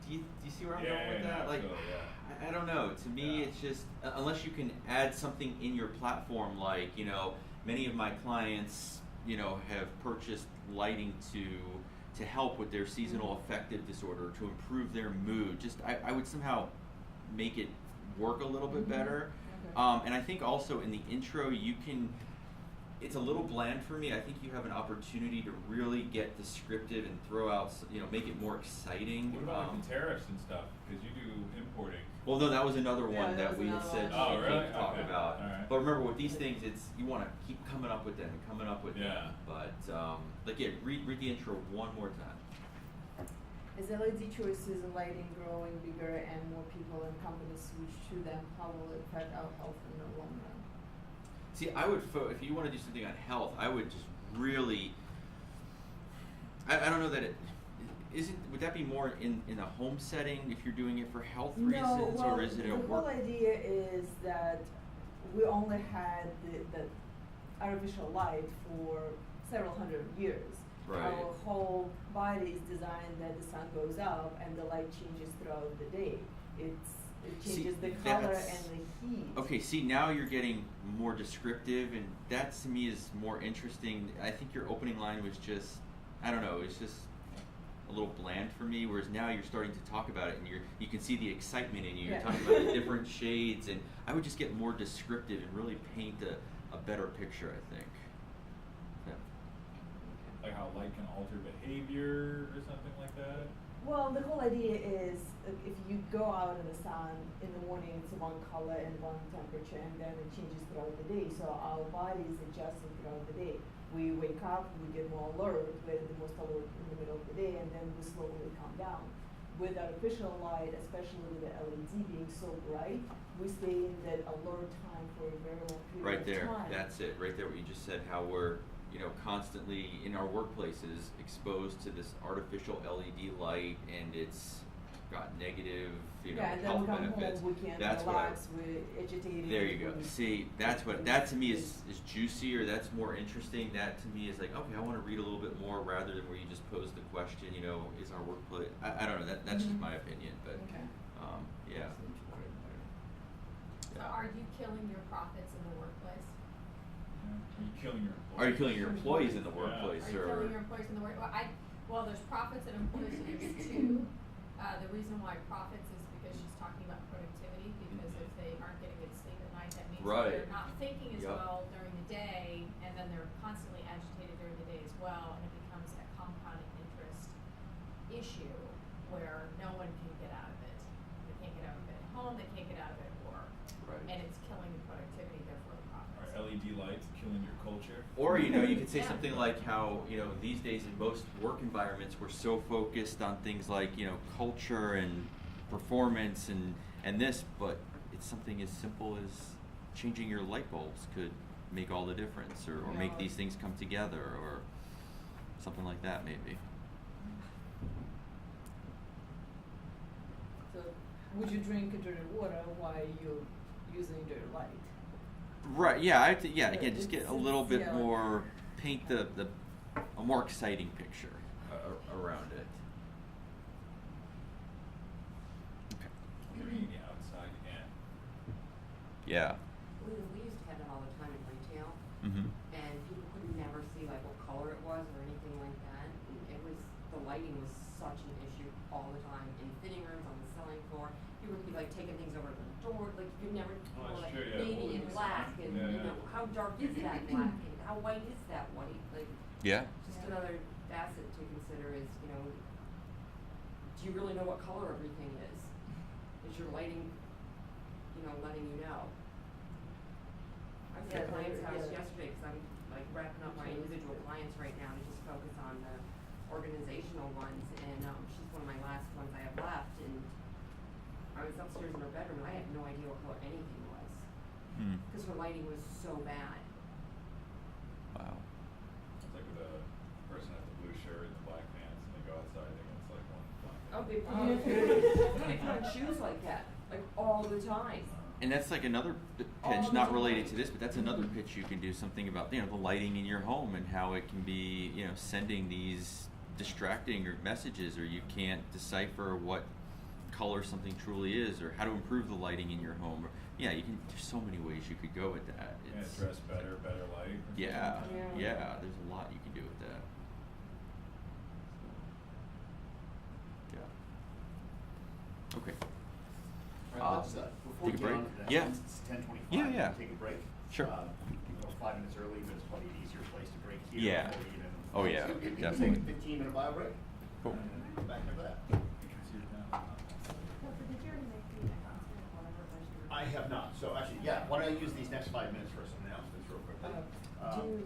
Do you see where I'm going with that? Like, I don't know. To me, it's just unless you can add something in your platform, like many of my clients, have purchased lighting to help with their seasonal affective disorder, to improve their mood. Just I would somehow make it work a little bit better. Okay. And I think also in the intro it's a little bland for me. I think you have an opportunity to really get descriptive and throw out, make it more exciting. What about like the tariffs and stuff? Because you do importing. Well, no, that was another Yeah, one that that was we had another said one. Oh, we really? could talk Okay. about. All right. But remember, with these things, you want to keep coming up with them and coming up with them. Yeah. But read the intro one more time. As LED choices in lighting growing bigger and more people and companies switch to them, how will it affect our health in the long run? See, I would if you want to do something on health, I would just really. I don't know that it isn't. Would that be more in a home setting if you're doing it for health reasons, or is it a the work? whole idea is that we only had the artificial light for several hundred years. Right. Our whole body is designed that the sun goes up and the light changes throughout the day. It changes the color and the heat. Okay, see, now you're getting more descriptive, and that to me is more interesting. I think your opening line was just, I don't know, it's just a little bland for me, whereas now you're starting to talk about it, and you can see the excitement in you. You're Yeah. talking about the different shades, and I would just get more descriptive and really paint a better picture, I think. Yeah. Like how light can alter behavior or something like that? Well, the whole idea is if you go out in the sun in the morning, it's one color and one temperature, and then it changes throughout the day. So our body is adjusting throughout the day. We wake up, we get more alert, we're the most alert in the middle of the day, and then we slowly calm down. With artificial light, especially with the LED being so bright, we stay in that alert time for a very long period Right of there, time. that's it, right there what you just said, how we're constantly in our workplaces exposed to this artificial LED light, and it's got negative, Yeah, and then health we come benefits. home, we can That's relax, we're agitated. There you go. See, that to me is juicier. That's more interesting. That to me is like, okay, I want to read a little bit more rather than where you just pose the question. Is our workplace? I don't know. That's just my opinion, but Okay. yeah. So are you killing your profits in the workplace? Are you killing your employees? Are you killing your employees in the Yeah. workplace, Are you or? killing your employees in the work? Well, there's profits and employees, so there's two. The reason why profits is because she's talking about productivity, because if they aren't getting good sleep at night, that means that Right. they're not thinking as Yep. well during the day, and then they're constantly agitated during the day as well, and it becomes a compounding interest issue where no one can get out of it. They can't get out of it at home, they can't get out of it at work. Right. And it's killing the productivity, therefore the profits. Are LED lights killing your culture? Or you could say Yeah. something like how these days in most work environments we're so focused on things like culture and performance and this, but it's something as simple as changing your light bulbs could make all the difference, or make Yeah. these things come together, or something like that maybe. So, would you drink dirty water while you're using dirty light? Right. Yeah. Again, just get a It's- little bit yeah. more, paint a more exciting picture around it. Okay. You're eating outside again. Yeah. We used to have that all the time in retail, Mm-hmm. and people could never see like what color it was or anything like that. And the lighting was such an issue all the time in fitting rooms, on the selling floor. People would be like taking things over to the door, like you could never Oh, tell that's like true, yeah, baby holding and the black, sign. and Yeah. how dark is that black, and how white is that white? Like Yeah. just another facet to consider is do you really know what color everything is? Is your lighting letting you know? I was at a client's house yesterday because I'm like wrapping up my individual clients right now to just focus on the organizational ones, and she's one of my last ones I have left, and I was upstairs in her bedroom and I had no idea what color anything was Mm. because her lighting was so bad. Wow. It's like with a person has the blue shirt and the black pants, and they go outside, they it's like one black. Oh, they put on shoes like that, like all the time. And that's like another pitch, All not the related time. to this, but that's another pitch you can do, something about the lighting in your home and how it can be sending these distracting or messages, or you can't decipher what color something truly is, or how to improve the lighting in your home. There's so many ways you could go with that. Yeah, dress better light. or Yeah, something. Yeah. there's a lot you can do with that. Yeah. Okay. All right, let's, before take a we get break? on to the next Yeah. one, it's 10:25. Yeah, yeah. Take a break. Sure. You can go 5 minutes early, but it's probably an easier place to break here. Yeah. before we get into the Oh, fight. yeah, So we can definitely. Take a 15-minute bio break. Cool. And come back after that. You can see it down. Topher, did you already make the announcement of whatever it was you were I have not. So actually, yeah, why don't I use these next 5 minutes for some announcements real quickly? Do